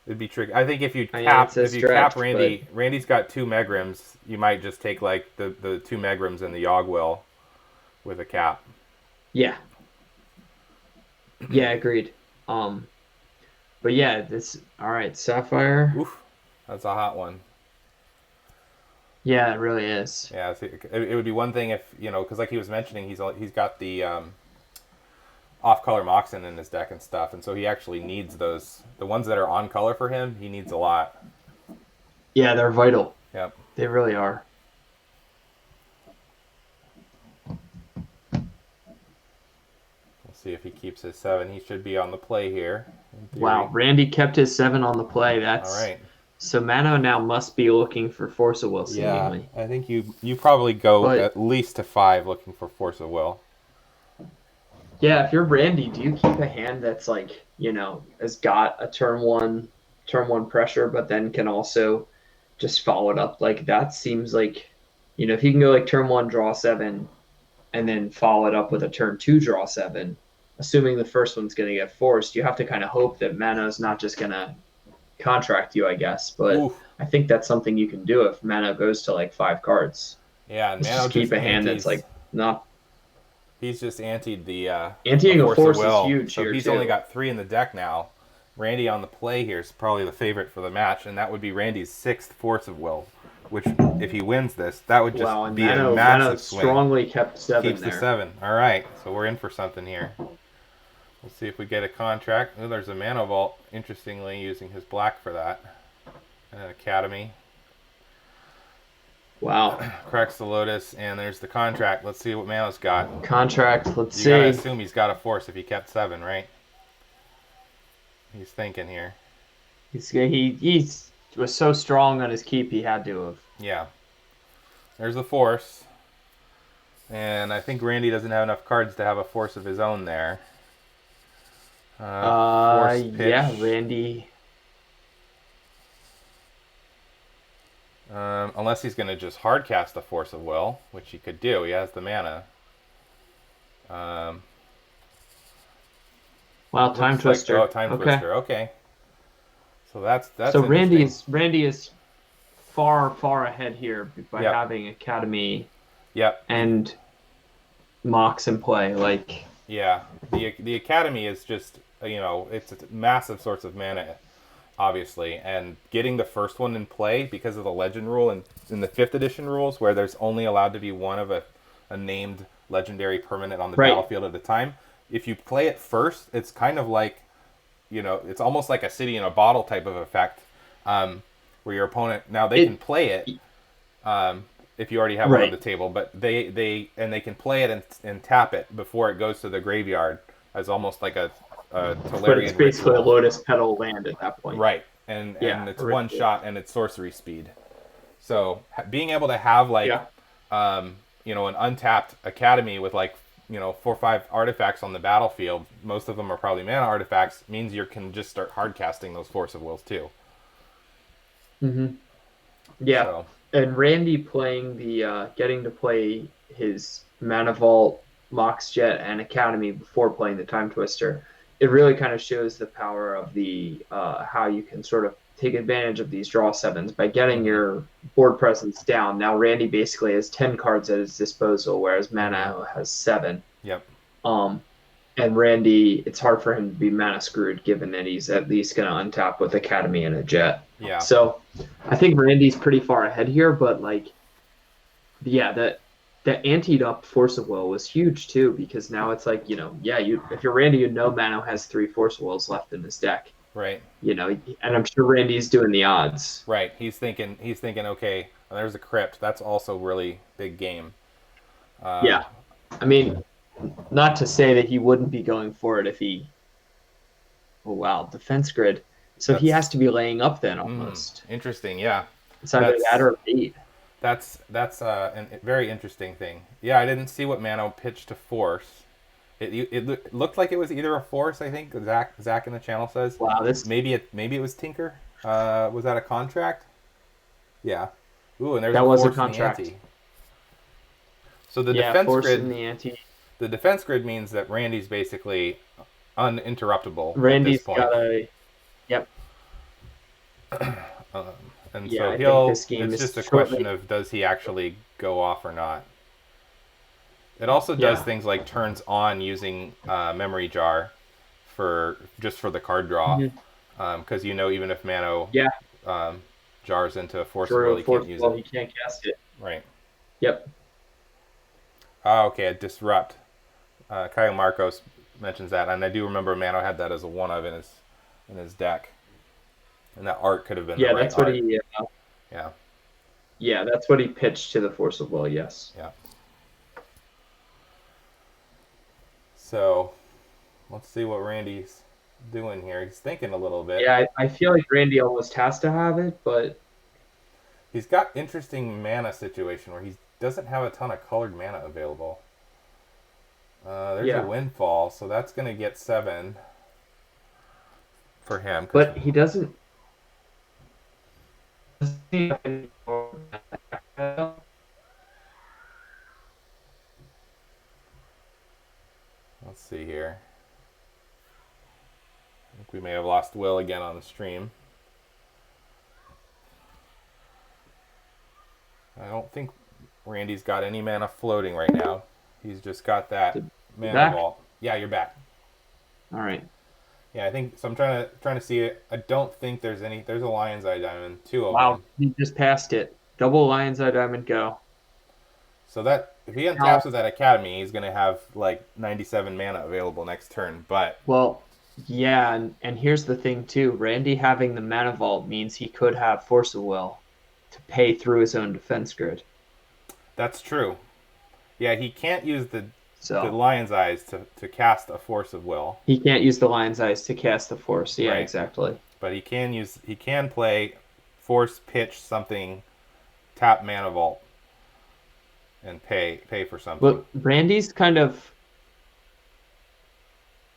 Speaker 2: It'd be tricky. I think if you cap Randy, Randy's got 2 Megrams, you might just take like the 2 Megrams and the Yogg-Will with a cap.
Speaker 1: Yeah. Yeah, agreed. But yeah, all right, Sapphire.
Speaker 2: Oof, that's a hot one.
Speaker 1: Yeah, it really is.
Speaker 2: Yeah, it would be one thing if because like he was mentioning, he's got the off-color Moxen in his deck and stuff, and so he actually needs those. The ones that are on color for him, he needs a lot.
Speaker 1: Yeah, they're vital.
Speaker 2: Yep,
Speaker 1: they really are.
Speaker 2: We'll see if he keeps his 7. He should be on the play here.
Speaker 1: Wow, Randy kept his 7 on the play. That's
Speaker 2: all right.
Speaker 1: So Mano now must be looking for Force of Will, seemingly.
Speaker 2: Yeah, I think you probably go at least to 5 looking for Force of Will.
Speaker 1: Yeah, if you're Randy, do you keep a hand that's like, has got a turn one pressure, but then can also just follow it up? Like that seems like, if you can go like turn 1 draw 7, and then follow it up with a turn 2 draw 7, assuming the first one's going to get forced, you have to kind of hope that Mano's not just going to contract you, I guess. But oof. I think that's something you can do if Mano goes to like 5 cards.
Speaker 2: Yeah, and
Speaker 1: Mano just keep a hand that's like not.
Speaker 2: He's just anteed the
Speaker 1: anteing a force is huge
Speaker 2: so
Speaker 1: here.
Speaker 2: He's only got 3 in the deck now. Randy on the play here is probably the favorite for the match, and that would be Randy's 6th Force of Will. Which, if he wins this, that would just be a massive swing.
Speaker 1: Strongly kept 7
Speaker 2: Keeps
Speaker 1: there.
Speaker 2: the 7. All right, so we're in for something here. We'll see if we get a contract. Oh, there's a Mano Vault, interestingly, using his black for that. And an Academy.
Speaker 1: Wow.
Speaker 2: Cracks the Lotus, and there's the contract. Let's see what Mano's got.
Speaker 1: Let's see.
Speaker 2: You gotta assume he's got a force if he kept 7, right? He's thinking here.
Speaker 1: He was so strong on his keep, he had to have.
Speaker 2: Yeah. There's the force. And I think Randy doesn't have enough cards to have a force of his own there. Force pitch.
Speaker 1: Yeah, Randy.
Speaker 2: Unless he's going to just hard cast the Force of Will, which he could do. He has the mana.
Speaker 1: Wow, Time Twister.
Speaker 2: Like, Time Twister. Okay. So that's
Speaker 1: so Randy is far ahead here by having Academy.
Speaker 2: Yep.
Speaker 1: And Mox in play, like.
Speaker 2: Yeah, the Academy is just it's a massive source of mana, obviously, and getting the first one in play because of the Legend rule and in the 5th edition rules where there's only allowed to be one of a named legendary permanent on the battlefield at a time. If you play it first, it's kind of like, it's almost like a city in a bottle type of effect, where your opponent can play it if you already have one on the table, but they can play it and tap it before it goes to the graveyard as almost like a Tolarian.
Speaker 1: But it's basically ritual. A Lotus Petal land at that point,
Speaker 2: right? And it's one shot and it's sorcery speed. So being able to have an untapped Academy with 4 or 5 artifacts on the battlefield, most of them are probably mana artifacts, means you can just start hard casting those Force of Wills too.
Speaker 1: Mm-hmm. Yeah, so. And Randy playing getting to play his Mana Vault, Mox Jet, and Academy before playing the Time Twister, it really kind of shows the power of the how you can sort of take advantage of these draw 7s by getting your board presence down. Now Randy basically has 10 cards at his disposal, whereas Mana has 7.
Speaker 2: Yep.
Speaker 1: And Randy, it's hard for him to be mana screwed given that he's at least going to untap with Academy and a Jet.
Speaker 2: Yeah.
Speaker 1: So I think Randy's pretty far ahead here, but that anteed up Force of Will was huge too, because now it's if you're Randy, Mano has 3 Force of Wills left in his deck.
Speaker 2: Right.
Speaker 1: And I'm sure Randy's doing the odds.
Speaker 2: Right. He's thinking, okay, well, there's a Crypt. That's also really big game.
Speaker 1: Yeah. I mean, not to say that he wouldn't be going for it if he... Oh, wow. Defense Grid. So he has to be laying up then almost.
Speaker 2: Interesting, yeah.
Speaker 1: It's either that or 8.
Speaker 2: That's a very interesting thing. Yeah, I didn't see what Mano pitched to Force. It looked like it was either a Force, I think. Zach in the channel says.
Speaker 1: Wow,
Speaker 2: maybe it was Tinker. Was that a contract? Yeah. Ooh, and there's
Speaker 1: that
Speaker 2: a
Speaker 1: was
Speaker 2: Force
Speaker 1: a contract.
Speaker 2: In the ante. So the defense
Speaker 1: Force
Speaker 2: grid
Speaker 1: in the ante.
Speaker 2: The defense grid means that Randy's basically uninterruptible.
Speaker 1: Randy's
Speaker 2: at this point.
Speaker 1: Got a. Yep.
Speaker 2: And so it's just a question of does he actually go off or not. It also does things like turns on using Memory Jar for the card draw, because even if Mano jars into a Force of Will, he can't use it.
Speaker 1: He can't cast it.
Speaker 2: Right.
Speaker 1: Yep.
Speaker 2: Okay, a Disrupt. Kyle Marcos mentions that, and I do remember Mano had that as a one of in his deck, and that art could have been
Speaker 1: that's what he.
Speaker 2: Yeah.
Speaker 1: Yeah, that's what he pitched to the Force of Will. Yes.
Speaker 2: Yeah. So, let's see what Randy's doing here. He's thinking a little bit.
Speaker 1: Yeah, I feel like Randy almost has to have it, but
Speaker 2: he's got interesting mana situation where he doesn't have a ton of colored mana available. There's a Windfall, so that's going to get 7 for him.
Speaker 1: But he doesn't.
Speaker 2: Let's see here. I think we may have lost Will again on the stream. I don't think Randy's got any mana floating right now. He's just got that mana vault. Yeah, you're back.
Speaker 1: All right.
Speaker 2: Yeah, I think so. I'm trying to see it. I don't think there's any. There's a Lion's Eye Diamond, 2 of them.
Speaker 1: Wow, he just passed it. Double Lion's Eye Diamond, go.
Speaker 2: So that if he untaps with that Academy, he's gonna have 97 mana available next turn. But
Speaker 1: yeah, and here's the thing too. Randy having the Mana Vault means he could have Force of Will to pay through his own defense grid.
Speaker 2: That's true. Yeah, he can't use the the Lion's Eyes to cast a Force of Will.
Speaker 1: He can't use the Lion's Eyes to cast the Force. Yeah,
Speaker 2: right.
Speaker 1: Exactly.
Speaker 2: But he can play Force, pitch something, tap Mana Vault, and pay for something.
Speaker 1: But Randy's kind of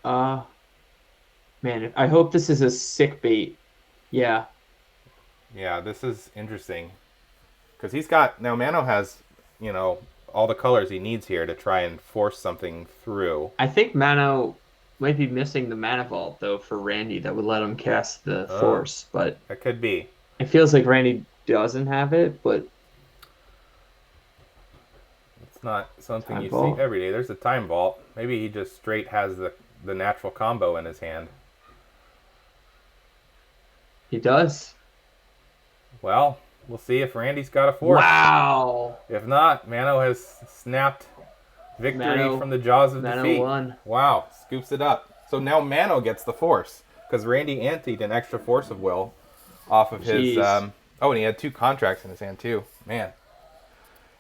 Speaker 1: man, I hope this is a sick bait. Yeah.
Speaker 2: Yeah, this is interesting. Because he's got now Mano has, all the colors he needs here to try and force something through.
Speaker 1: I think Mano might be missing the Mana Vault though for Randy that would let him cast the Force, but
Speaker 2: that could be.
Speaker 1: It feels like Randy doesn't have it, but
Speaker 2: it's not something you see every day. There's a Time Vault. Maybe he just straight has the natural combo in his hand.
Speaker 1: He does.
Speaker 2: Well, we'll see if Randy's got a Force.
Speaker 1: Wow.
Speaker 2: If not, Mano has snapped victory from the jaws of defeat.
Speaker 1: Won.
Speaker 2: Wow, scoops it up. So now Mano gets the Force because Randy anteed an extra Force of Will off of his. And he had 2 contracts in his hand too. Man.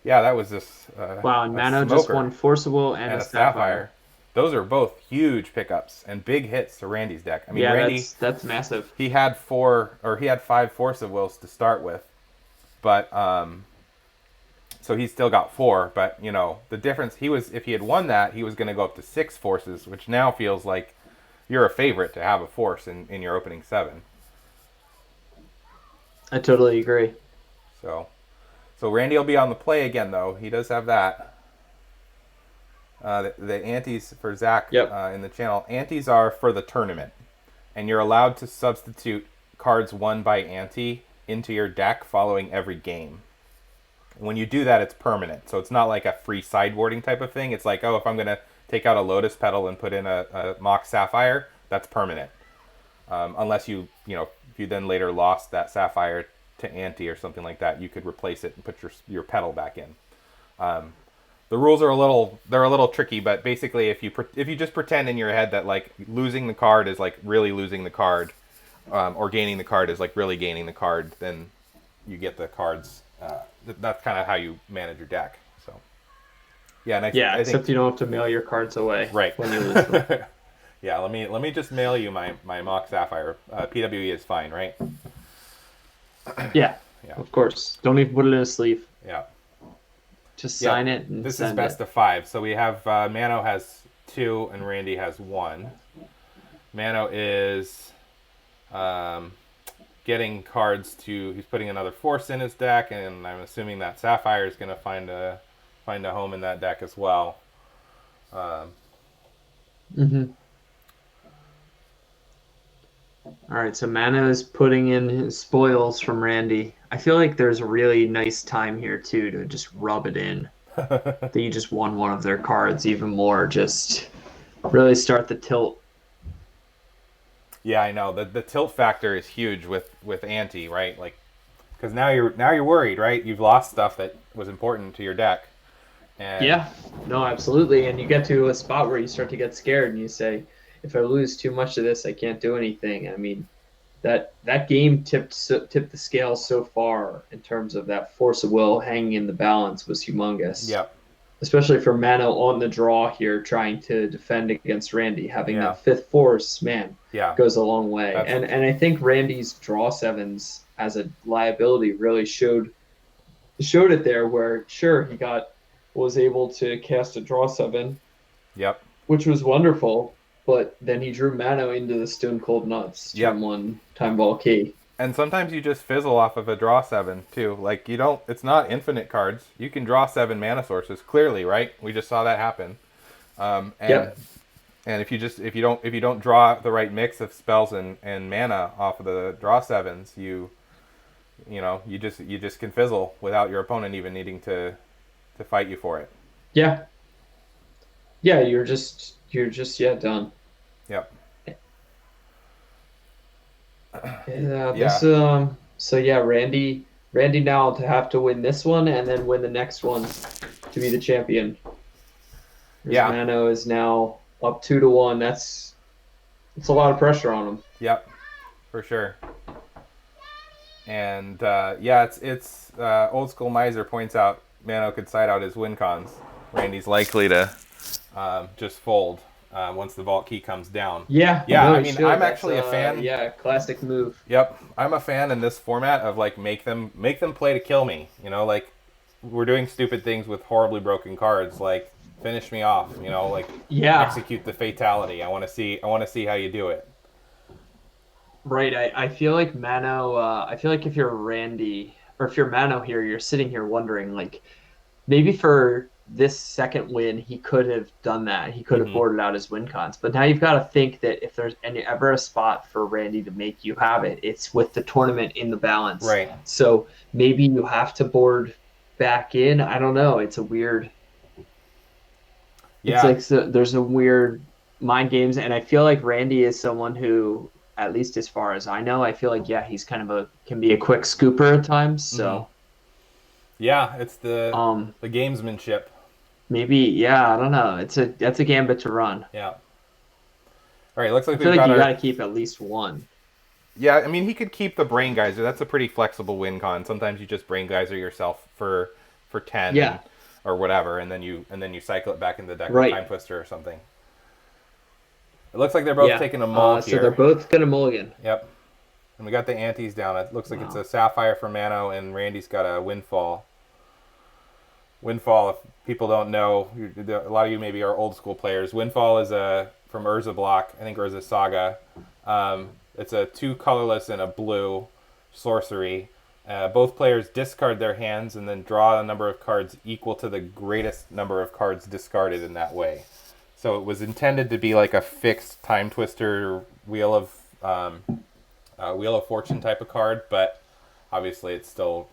Speaker 2: Yeah, that was just.
Speaker 1: Wow, and Mano just won Force of Will and a Sapphire.
Speaker 2: Those are both huge pickups and big hits to Randy's deck. I mean,
Speaker 1: yeah,
Speaker 2: Randy,
Speaker 1: that's massive.
Speaker 2: He had 5 Force of Wills to start with, but so he's still got 4. But the difference if he had won that, he was going to go up to 6 Forces, which now feels like you're a favorite to have a Force in your opening 7.
Speaker 1: I totally agree.
Speaker 2: So Randy will be on the play again, though. He does have that. The antes for Zach in the channel. Antes are for the tournament, and you're allowed to substitute cards won by ante into your deck following every game. When you do that, it's permanent, so it's not like a free sideboarding type of thing. It's like, if I'm going to take out a Lotus Petal and put in a Mox Sapphire, that's permanent. Unless if you then later lost that Sapphire to ante or something like that, you could replace it and put your Petal back in. The rules are a little tricky, but basically, if you just pretend in your head that like losing the card is like really losing the card, or gaining the card is like really gaining the card, then you get the cards. That's kind of how you manage your deck. So, yeah, and I
Speaker 1: except you don't have to mail your cards away
Speaker 2: right
Speaker 1: when you lose them.
Speaker 2: Yeah, let me just mail you my Mox Sapphire. PWE is fine, right?
Speaker 1: Yeah, of course. Don't even put it in a sleeve.
Speaker 2: Yeah.
Speaker 1: Just sign it and
Speaker 2: this
Speaker 1: send
Speaker 2: is best of 5. So we have Mano has 2 and Randy has 1. Mano is getting cards he's putting another Force in his deck, and I'm assuming that Sapphire is going to find a home in that deck as well.
Speaker 1: All right, so Mano is putting in his spoils from Randy. I feel like there's a really nice time here, too, to just rub it in. That you just won one of their cards even more. Just really start the tilt.
Speaker 2: Yeah, I know. The tilt factor is huge with ante, right? Like, because now you're worried, right? You've lost stuff that was important to your deck. And
Speaker 1: yeah, no, absolutely. And you get to a spot where you start to get scared and you say, if I lose too much of this, I can't do anything. I mean, that game tipped the scale so far in terms of that Force of Will hanging in the balance was humongous.
Speaker 2: Yeah.
Speaker 1: Especially for Mano on the draw here, trying to defend against Randy, having that 5th Force, goes a long way. And I think Randy's draw 7s as a liability really showed it there, where sure he was able to cast a draw 7, which was wonderful. But then he drew Mano into the Stone Cold Nuts, turn 1 Time Vault Key.
Speaker 2: And sometimes you just fizzle off of a draw 7 too. Like it's not infinite cards. You can draw 7 mana sources clearly, right? We just saw that happen. And if you don't draw the right mix of spells and mana off of the draw 7s, you just can fizzle without your opponent even needing to fight you for it.
Speaker 1: Yeah. Yeah, you're just done.
Speaker 2: Yep.
Speaker 1: Randy now to have to win this one and then win the next one to be the champion. Mano is now up 2-1. It's a lot of pressure on him.
Speaker 2: Yep, for sure. And it's Old School Miser points out Mano could side out his win cons. Randy's likely to just fold once the vault key comes down.
Speaker 1: Yeah,
Speaker 2: yeah.
Speaker 1: no,
Speaker 2: I mean, I'm actually a fan.
Speaker 1: Yeah, classic move.
Speaker 2: Yep, I'm a fan in this format of like make them play to kill me. Like we're doing stupid things with horribly broken cards. Like finish me off. Like execute the fatality. I want to see how you do it.
Speaker 1: Right. I feel like Mano. I feel like if you're Randy or if you're Mano here, you're sitting here wondering like maybe for this second win he could have done that. He could have boarded out his win cons. But now you've got to think that if there's ever a spot for Randy to make you have it, it's with the tournament in the balance.
Speaker 2: Right.
Speaker 1: So maybe you have to board back in. I don't know. It's a weird.
Speaker 2: Yeah.
Speaker 1: It's like there's a weird mind games, and I feel like Randy is someone who, at least as far as I know, I feel like he's kind of can be a quick scooper at times. So
Speaker 2: yeah, it's the gamesmanship.
Speaker 1: Maybe I don't know. That's a gambit to run.
Speaker 2: Yeah. All right, looks like
Speaker 1: I feel like you got to keep at least one.
Speaker 2: Yeah, I mean he could keep the Brain Geyser. That's a pretty flexible win con. Sometimes you just Brain Geyser yourself for 10.
Speaker 1: Yeah.
Speaker 2: Or whatever, and then you cycle it back into the deck
Speaker 1: right.
Speaker 2: with Time Twister or something. It looks like they're both taking a mull here.
Speaker 1: So they're both going to mulligan.
Speaker 2: Yep. And we got the antes down. It looks like it's a Sapphire for Mano, and Randy's got a Windfall. Windfall, if people don't know, a lot of you maybe are old school players. Windfall is from Urza block, I think Urza Saga. It's a 2 colorless and a blue sorcery. Both players discard their hands and then draw a number of cards equal to the greatest number of cards discarded in that way. So it was intended to be like a fixed Time Twister Wheel of Fortune type of card, but obviously it's still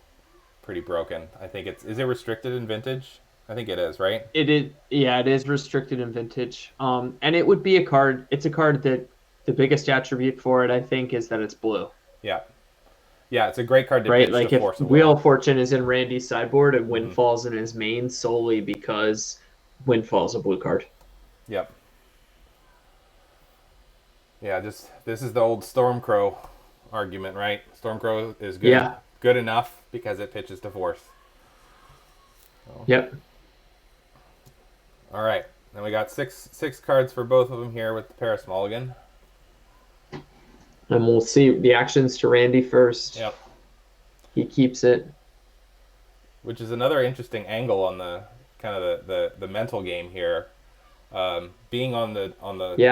Speaker 2: pretty broken. I think is it restricted in Vintage? I think it is, right?
Speaker 1: It is. Yeah, it is restricted in Vintage. And it would be a card. It's a card that the biggest attribute for it, I think, is that it's blue.
Speaker 2: Yeah. Yeah, it's a great card to
Speaker 1: right.
Speaker 2: pitch
Speaker 1: Like
Speaker 2: to
Speaker 1: if
Speaker 2: force
Speaker 1: Wheel of Fortune is in Randy's sideboard and Windfall's in his main solely because Windfall's a blue card.
Speaker 2: Yep. Yeah, this is the old Stormcrow argument, right? Stormcrow is good enough because it pitches to force. So.
Speaker 1: Yep.
Speaker 2: All right. Then we got six cards for both of them here with the Paris Mulligan.
Speaker 1: And we'll see the actions to Randy first.
Speaker 2: Yep.
Speaker 1: He keeps it.
Speaker 2: Which is another interesting angle on the kind of the mental game here. Being on the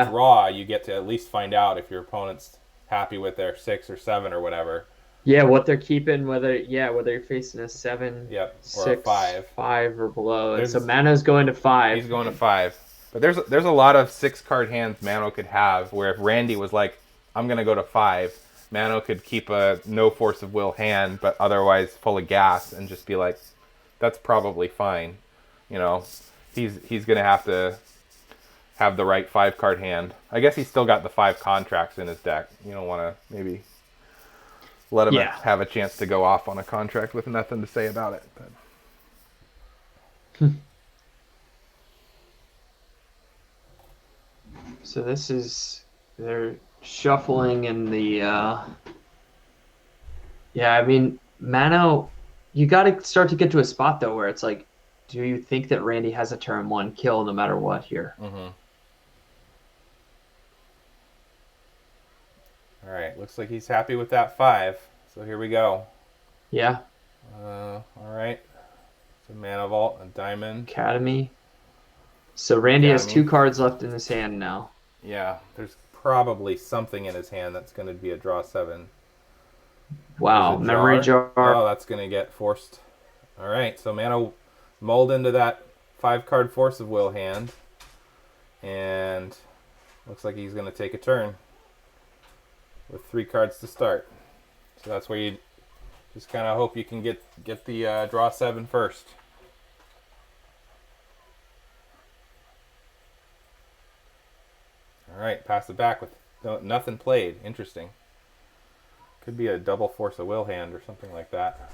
Speaker 2: draw, you get to at least find out if your opponent's happy with their 6 or 7 or whatever.
Speaker 1: Yeah, what they're keeping, whether you're facing a 7,
Speaker 2: or
Speaker 1: 6,
Speaker 2: a
Speaker 1: 5 or below. And so Mano's going to 5.
Speaker 2: He's going to 5. But there's a lot of 6-card hands Mano could have where if Randy was like, I'm going to go to 5, Mano could keep a no force of will hand, but otherwise full of gas and just be like, that's probably fine. He's going to have the right 5-card hand. I guess he's still got the 5 contracts in his deck. You don't want to maybe let him have a chance to go off on a contract with nothing to say about it. But.
Speaker 1: So this is they're shuffling in the I mean Mano, you got to start to get to a spot though where it's like, do you think that Randy has a turn 1 kill no matter what here?
Speaker 2: Mm-hmm. All right, looks like he's happy with that 5. So here we go.
Speaker 1: Yeah.
Speaker 2: All right. So Mana Vault, a Diamond.
Speaker 1: Academy. So Randy has 2 cards left in his hand now.
Speaker 2: Yeah, there's probably something in his hand that's going to be a draw 7.
Speaker 1: Wow, Memory Jar.
Speaker 2: Oh, that's going to get forced. All right, so Mana mulled into that 5-card Force of Will hand. And looks like he's going to take a turn with 3 cards to start. So that's where you just kind of hope you can get the draw 7 first. All right, pass it back with nothing played. Interesting. Could be a double Force of Will hand or something like that.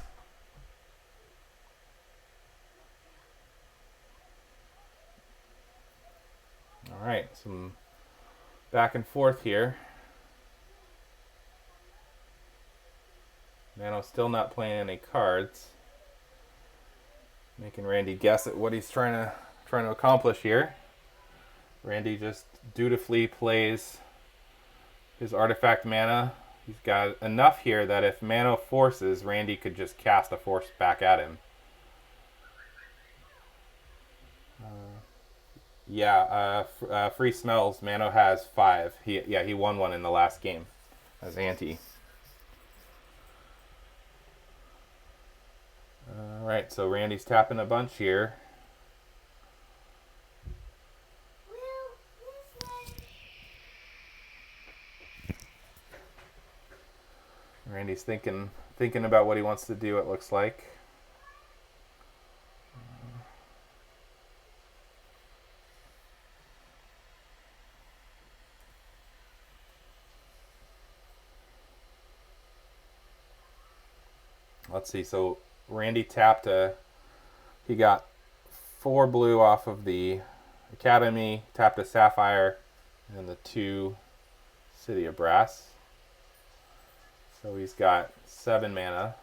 Speaker 2: All right, some back and forth here. Mano's still not playing any cards. Making Randy guess at what he's trying to accomplish here. Randy just dutifully plays his artifact mana. He's got enough here that if Mano forces, Randy could just cast a force back at him. Free smells. Mano has 5. He won one in the last game as ante. All right, so Randy's tapping a bunch here. Randy's thinking about what he wants to do, it looks like. Let's see, so Randy tapped he got 4 blue off of the Academy, tapped a Sapphire, and the 2 City of Brass. So he's got 7 mana.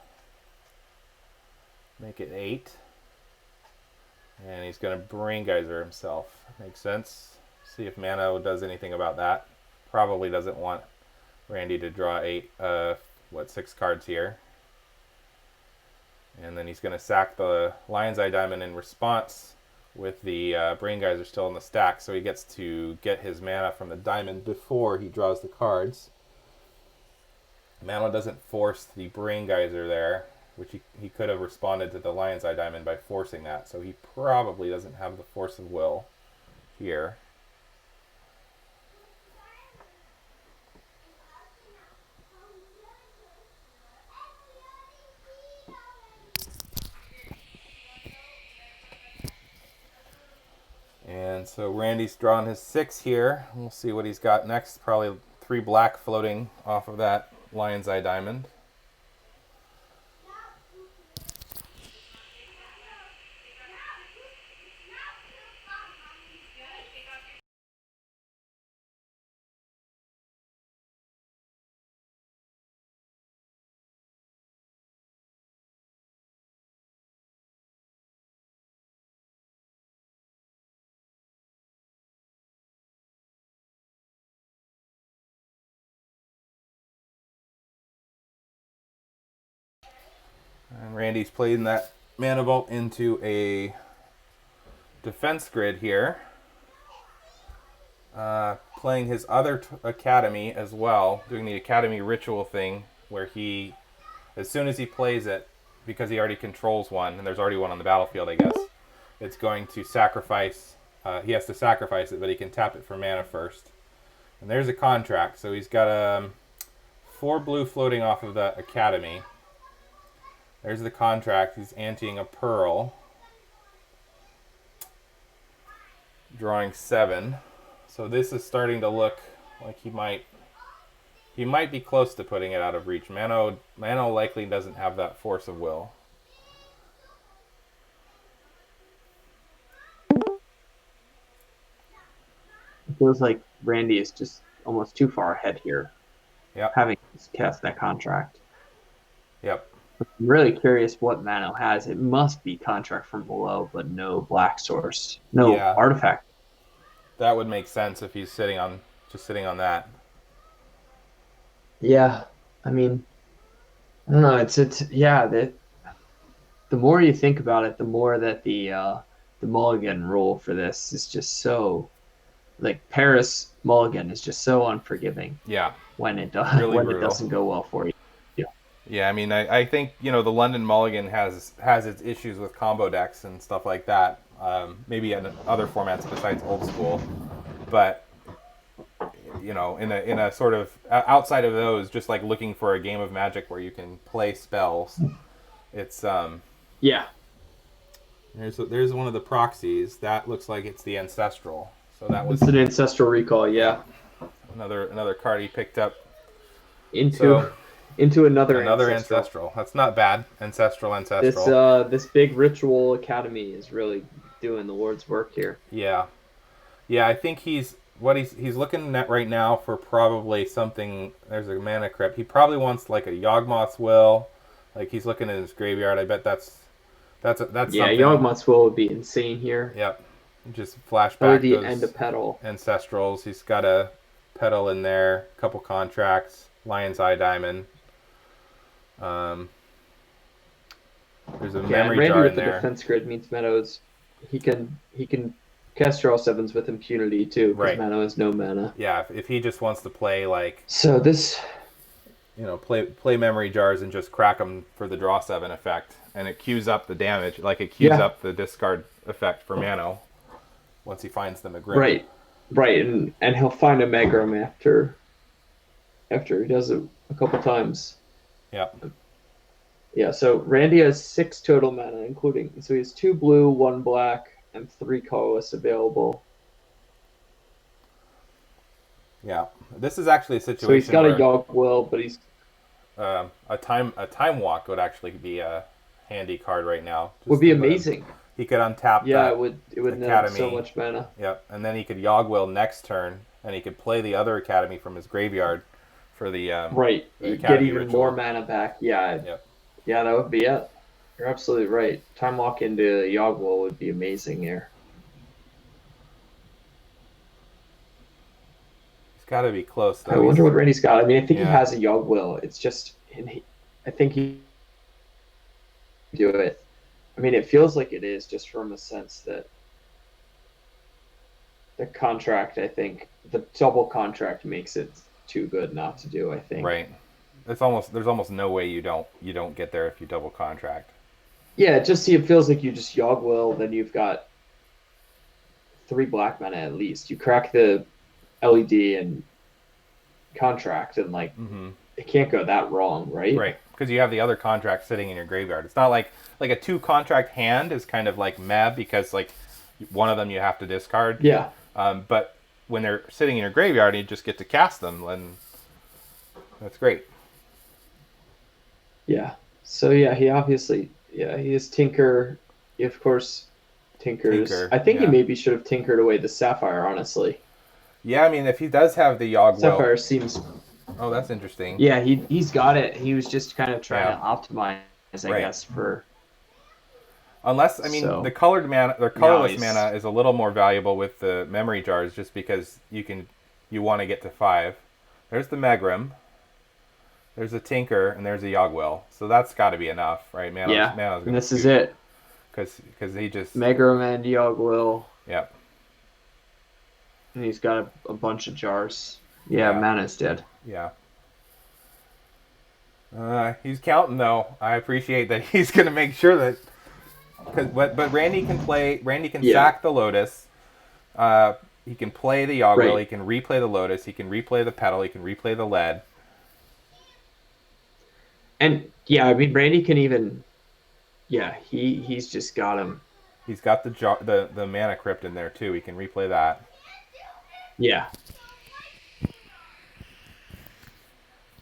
Speaker 2: Make it 8. And he's going to Brain Geyser himself. Makes sense. See if Mano does anything about that. Probably doesn't want Randy to draw 6 cards here. And then he's going to sack the Lion's Eye Diamond in response with the Brain Geyser still in the stack. So he gets to get his mana from the diamond before he draws the cards. Mano doesn't force the Brain Geyser there, which he could have responded to the Lion's Eye Diamond by forcing that. So he probably doesn't have the force of will here. And so Randy's drawn his 6 here. We'll see what he's got next. Probably 3 black floating off of that Lion's Eye Diamond. And Randy's playing that Mana Vault into a defense grid here. Playing his other Academy as well, doing the Academy ritual thing where he, as soon as he plays it, because he already controls one, and there's already one on the battlefield, I guess, it's going to sacrifice, he has to sacrifice it, but he can tap it for mana first. And there's a contract, so he's got 4 blue floating off of the Academy. There's the contract. He's anteing a Pearl. Drawing 7. So this is starting to look like he might be close to putting it out of reach. Mano likely doesn't have that force of will.
Speaker 1: It feels like Randy is just almost too far ahead here.
Speaker 2: Yep.
Speaker 1: Having cast that contract.
Speaker 2: Yep.
Speaker 1: I'm really curious what Mano has. It must be contract from below, but no black source, no artifact.
Speaker 2: That would make sense if he's sitting on that.
Speaker 1: Yeah, I mean, I don't know. The more you think about it, the more that the mulligan rule for this is just so, like Paris mulligan is just so unforgiving.
Speaker 2: Yeah,
Speaker 1: when it does really it doesn't go well for you.
Speaker 2: Yeah, I mean, I think, the London Mulligan has its issues with combo decks and stuff like that. Maybe in other formats besides Old School, but in a sort of outside of those, just like looking for a game of Magic where you can play spells. It's
Speaker 1: yeah.
Speaker 2: There's one of the proxies that looks like it's the Ancestral. So that was
Speaker 1: an Ancestral Recall. Yeah.
Speaker 2: Another card he picked up.
Speaker 1: Into another
Speaker 2: ancestral. That's not bad. Ancestral.
Speaker 1: This big ritual academy is really doing the Lord's work here.
Speaker 2: Yeah. I think he's looking at right now for probably something. There's a mana crypt. He probably wants like a Yawgmoth's Will. Like he's looking in his graveyard. I bet that's
Speaker 1: yeah. Yawgmoth's Will would be insane here.
Speaker 2: Yep. Just flashback
Speaker 1: LED
Speaker 2: those
Speaker 1: and a pedal.
Speaker 2: Ancestrals. He's got a pedal in there, a couple contracts, Lion's Eye Diamond. There's a memory
Speaker 1: Randy
Speaker 2: jar
Speaker 1: with
Speaker 2: in
Speaker 1: the
Speaker 2: there.
Speaker 1: defense grid means Meadows. He can cast draw 7s with impunity too, because
Speaker 2: Right.
Speaker 1: Mano has no mana.
Speaker 2: Yeah, if he just wants to play like
Speaker 1: so this,
Speaker 2: play memory jars and just crack them for the draw 7 effect, and it queues up the damage, like it queues up the discard effect for Mano once he finds the Megrim.
Speaker 1: Right, and he'll find a Megrim after he does it a couple times.
Speaker 2: Yeah.
Speaker 1: Yeah, so Randy has 6 total mana, so he has 2 blue, 1 black, and 3 colorless available.
Speaker 2: Yeah, this is actually a situation.
Speaker 1: So he's got
Speaker 2: where,
Speaker 1: a Yogg Will, but he's
Speaker 2: a time walk would actually be a handy card right now.
Speaker 1: Would be amazing.
Speaker 2: He could untap.
Speaker 1: Yeah, it would net so much mana.
Speaker 2: Yep, and then he could Yogg Will next turn, and he could play the other Academy from his graveyard for the
Speaker 1: the get even ritual. More mana back. Yeah.
Speaker 2: Yep.
Speaker 1: Yeah, that would be it. You're absolutely right. Time walk into Yogg Will would be amazing here.
Speaker 2: He's got to be close, though.
Speaker 1: I wonder what Randy's got. I mean, I think he has a Yogg Will. It's just, I think he do it. I mean, it feels like it is, just from a sense that the contract, I think, the double contract makes it too good not to do, I think.
Speaker 2: Right. There's almost no way you don't get there if you double contract.
Speaker 1: Yeah, it feels like you just Yogg Will, then you've got 3 black mana at least. You crack the LED and contract, and it can't go that wrong, right?
Speaker 2: Right, because you have the other contract sitting in your graveyard. It's not like a 2 contract hand is kind of like meh, because like one of them you have to discard.
Speaker 1: Yeah.
Speaker 2: But when they're sitting in your graveyard, you just get to cast them, and that's great.
Speaker 1: Yeah. So yeah, he is Tinker. He of course tinkers. I think he maybe should have tinkered away the Sapphire, honestly.
Speaker 2: Yeah, I mean, if he does have the Yogg Will,
Speaker 1: Sapphire seems.
Speaker 2: Oh, that's interesting.
Speaker 1: Yeah, he's got it. He was just kind of trying to optimize, I guess, for.
Speaker 2: Unless, I mean, the colorless mana is a little more valuable with the memory jars, just because you want to get to 5. There's the Megrim. There's a Tinker, and there's a Yogg Will. So that's got to be enough, right? Mano's
Speaker 1: and this is it.
Speaker 2: Because he just...
Speaker 1: Megrim and Yogg Will.
Speaker 2: Yep.
Speaker 1: And he's got a bunch of jars. Yeah, Mana's dead.
Speaker 2: Yeah. He's counting, though. I appreciate that he's going to make sure that... But Randy can play... Randy can sack the Lotus. He can play the Yogg Will. He can replay the Lotus. He can replay the Petal. He can replay the Lead.
Speaker 1: And I mean, Randy can even, he's just got him.
Speaker 2: He's got the Mana Crypt in there too. He can replay that.
Speaker 1: Yeah.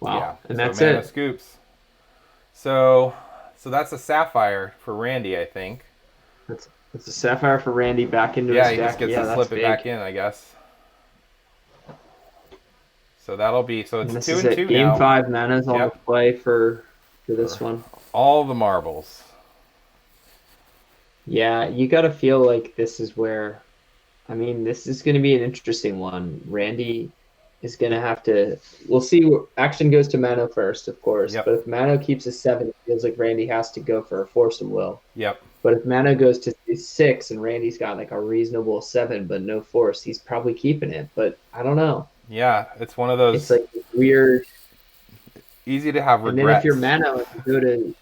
Speaker 1: Wow. Yeah. And that's
Speaker 2: Mana Scoops. So that's a Sapphire for Randy, I think.
Speaker 1: It's a Sapphire for Randy back into his deck.
Speaker 2: He just gets to slip it back in, I guess. So that'll be it's 2-2 now.
Speaker 1: Game 5 mana's on the play for this one.
Speaker 2: All the marbles.
Speaker 1: Yeah, you got to feel like this is where, I mean, this is going to be an interesting one. Randy is going to have to. We'll see. Action goes to Mano first, of course. But if Mano keeps a 7, it feels like Randy has to go for a Force of Will.
Speaker 2: Yep.
Speaker 1: But if Mano goes to 6 and Randy's got like a reasonable 7 but no Force, he's probably keeping it. But I don't know.
Speaker 2: Yeah, it's one of those.
Speaker 1: It's like weird.
Speaker 2: Easy to have regrets.
Speaker 1: And then if you're Mano, if you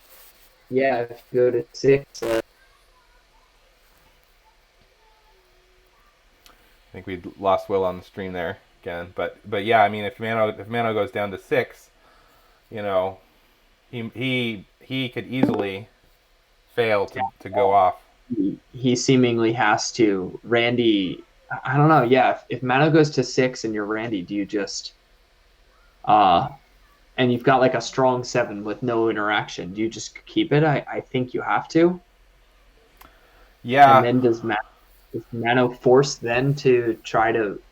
Speaker 1: go to 6.
Speaker 2: I think we lost Will on the stream there again, but yeah, I mean, if Mano goes down to 6, he could easily fail to go off.
Speaker 1: He seemingly has to. Randy. I don't know. Yeah, if Mano goes to 6 and you're Randy, do you just, and you've got like a strong 7 with no interaction, do you just keep it? I think you have to.
Speaker 2: Yeah.
Speaker 1: And then does Mano force then to try to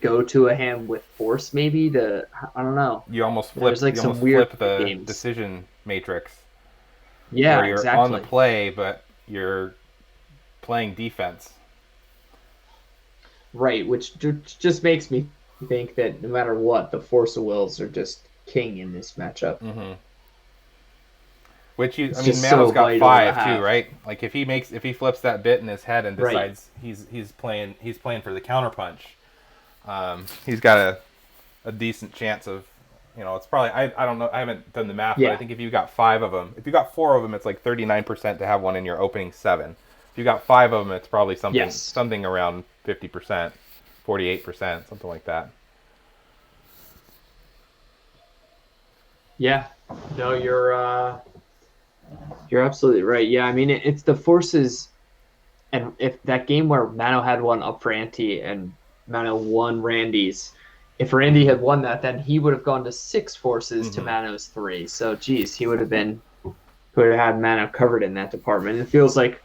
Speaker 1: go to a hand with Force maybe to, I don't know.
Speaker 2: You almost flip. There's like some weird flip the games. Decision matrix.
Speaker 1: Yeah,
Speaker 2: where you're
Speaker 1: exactly.
Speaker 2: on the play, but you're playing defense.
Speaker 1: Right, which just makes me think that no matter what, the Force of Wills are just king in this matchup.
Speaker 2: Mm-hmm.
Speaker 1: It's just
Speaker 2: Mano's
Speaker 1: so
Speaker 2: got
Speaker 1: vital to
Speaker 2: 5 too,
Speaker 1: have.
Speaker 2: right? Like if he flips that bit in his head and
Speaker 1: Right.
Speaker 2: decides he's playing for the counterpunch, he's got a decent chance of, it's probably I don't know, I haven't done the math, but I
Speaker 1: Yeah.
Speaker 2: think if you got 5 of them, if you got 4 of them, it's like 39% to have one in your opening 7. If you got 5 of them, it's probably
Speaker 1: Yes.
Speaker 2: something around 50%, 48%, something like that.
Speaker 1: Yeah. No, you're absolutely right. Yeah, I mean it's the forces, and if that game where Mano had one up for ante and Mano won Randy's, if Randy had won that, then he would have gone to 6 forces to
Speaker 2: Mm-hmm.
Speaker 1: Mano's 3. So geez, he would have had Mano covered in that department. It feels like,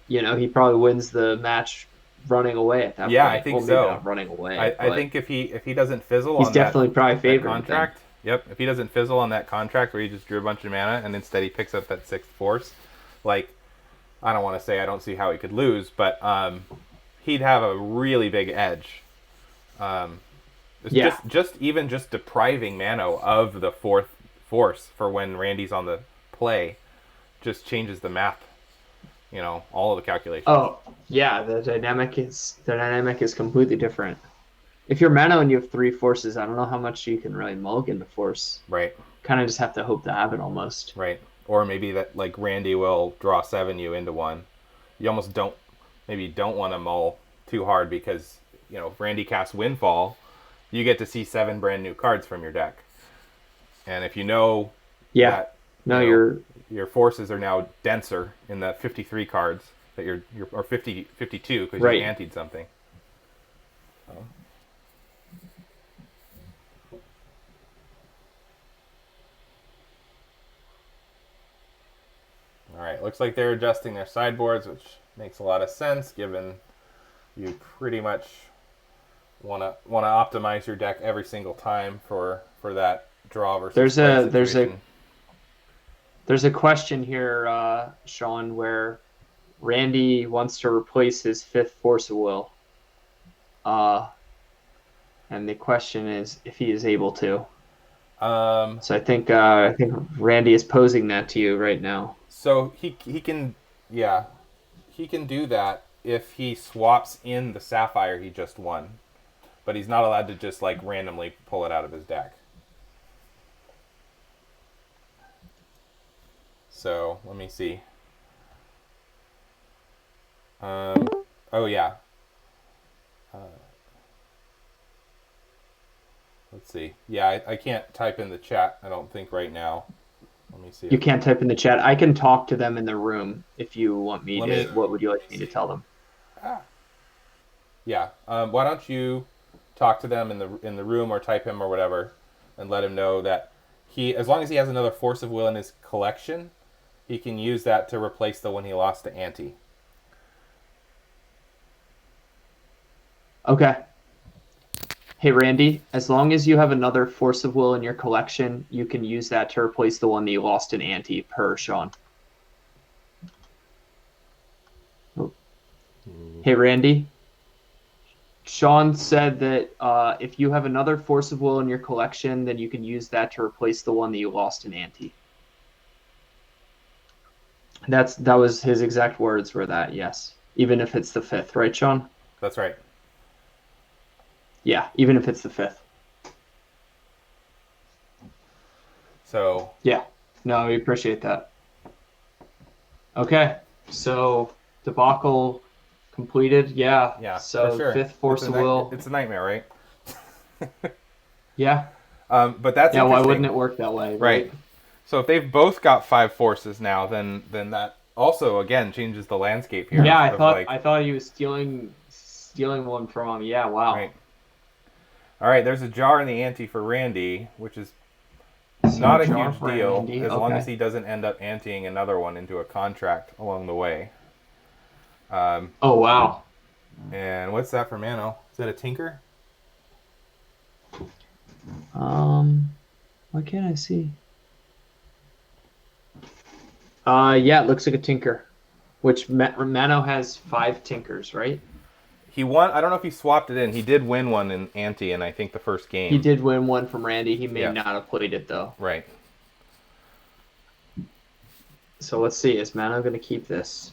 Speaker 1: he probably wins the match running away at that
Speaker 2: Yeah, I
Speaker 1: point.
Speaker 2: think
Speaker 1: Well, maybe
Speaker 2: so.
Speaker 1: not running away,
Speaker 2: I
Speaker 1: but
Speaker 2: think if he doesn't fizzle
Speaker 1: he's
Speaker 2: on
Speaker 1: definitely probably
Speaker 2: that
Speaker 1: favored then.
Speaker 2: contract, yep. If he doesn't fizzle on that contract where he just drew a bunch of mana and instead he picks up that 6th force, like, I don't want to say I don't see how he could lose, but he'd have a really big edge. It's
Speaker 1: Yeah.
Speaker 2: just depriving Mano of the 4th force for when Randy's on the play just changes the math. All of the calculations.
Speaker 1: Oh, yeah, the dynamic is completely different. If you're Mano and you have 3 forces, I don't know how much you can really mulligan the force.
Speaker 2: Right.
Speaker 1: Kind of just have to hope to have it almost.
Speaker 2: Right. Or maybe that like Randy will draw 7 you into one. You almost don't want to mull too hard because if Randy casts Windfall, you get to see 7 brand new cards from your deck. And if
Speaker 1: Yeah.
Speaker 2: that
Speaker 1: No,
Speaker 2: your forces are now denser in the 53 cards that you're or 52 because
Speaker 1: right.
Speaker 2: you anteed something. All right, looks like they're adjusting their sideboards, which makes a lot of sense given you pretty much want to optimize your deck every single time for that draw versus
Speaker 1: there's a question here, Sean, where Randy wants to replace his 5th force of will. And the question is if he is able to. So I think Randy is posing that to you right now.
Speaker 2: So he can do that if he swaps in the Sapphire he just won, but he's not allowed to just like randomly pull it out of his deck. So let me see. Oh yeah. Let's see. Yeah, I can't type in the chat, I don't think, right now. Let me see.
Speaker 1: You can't type in the chat. I can talk to them in the room if you want me to. What would you like me to tell them?
Speaker 2: Yeah. Why don't you talk to them in the room or type him or whatever and let him know that as long as he has another Force of Will in his collection, he can use that to replace the one he lost to Ante.
Speaker 1: Okay. Hey, Randy, as long as you have another Force of Will in your collection, you can use that to replace the one that you lost in Ante, per Sean. Hey, Randy. Sean said that if you have another Force of Will in your collection, then you can use that to replace the one that you lost in Ante. That was his exact words were that, yes. Even if it's the 5th, right, Sean?
Speaker 2: That's right.
Speaker 1: Yeah, even if it's the 5th.
Speaker 2: So
Speaker 1: yeah, no, we appreciate that. Okay, so debacle completed. Yeah. So
Speaker 2: for sure.
Speaker 1: 5th Force of Will.
Speaker 2: It's a nightmare, right?
Speaker 1: Yeah.
Speaker 2: But that's
Speaker 1: why wouldn't it work that way?
Speaker 2: Right. So if they've both got 5 forces now, then that also again changes the landscape here.
Speaker 1: Yeah, I thought he was stealing one from him. Yeah, wow.
Speaker 2: Right. All right, there's a jar in the ante for Randy, which is not a huge deal as long as he doesn't end up anteing another one into a contract along the way.
Speaker 1: Oh, wow.
Speaker 2: And what's that for Mano? Is that a tinker?
Speaker 1: Why can't I see? Yeah, it looks like a tinker, which Mano has 5 tinkers, right?
Speaker 2: He won. I don't know if he swapped it in. He did win one in ante, and I think the first game.
Speaker 1: He did win one from Randy. He may not have played it though.
Speaker 2: Right.
Speaker 1: So let's see. Is Mano going to keep this?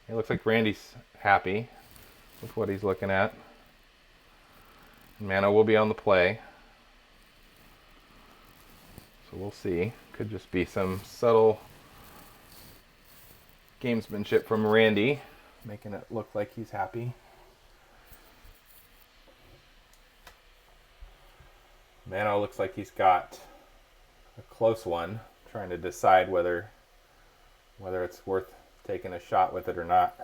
Speaker 2: It looks like Randy's happy with what he's looking at. Mano will be on the play. So we'll see. Could just be some subtle gamesmanship from Randy, making it look like he's happy. Mano looks like he's got a close one, trying to decide whether it's worth taking a shot with it or not.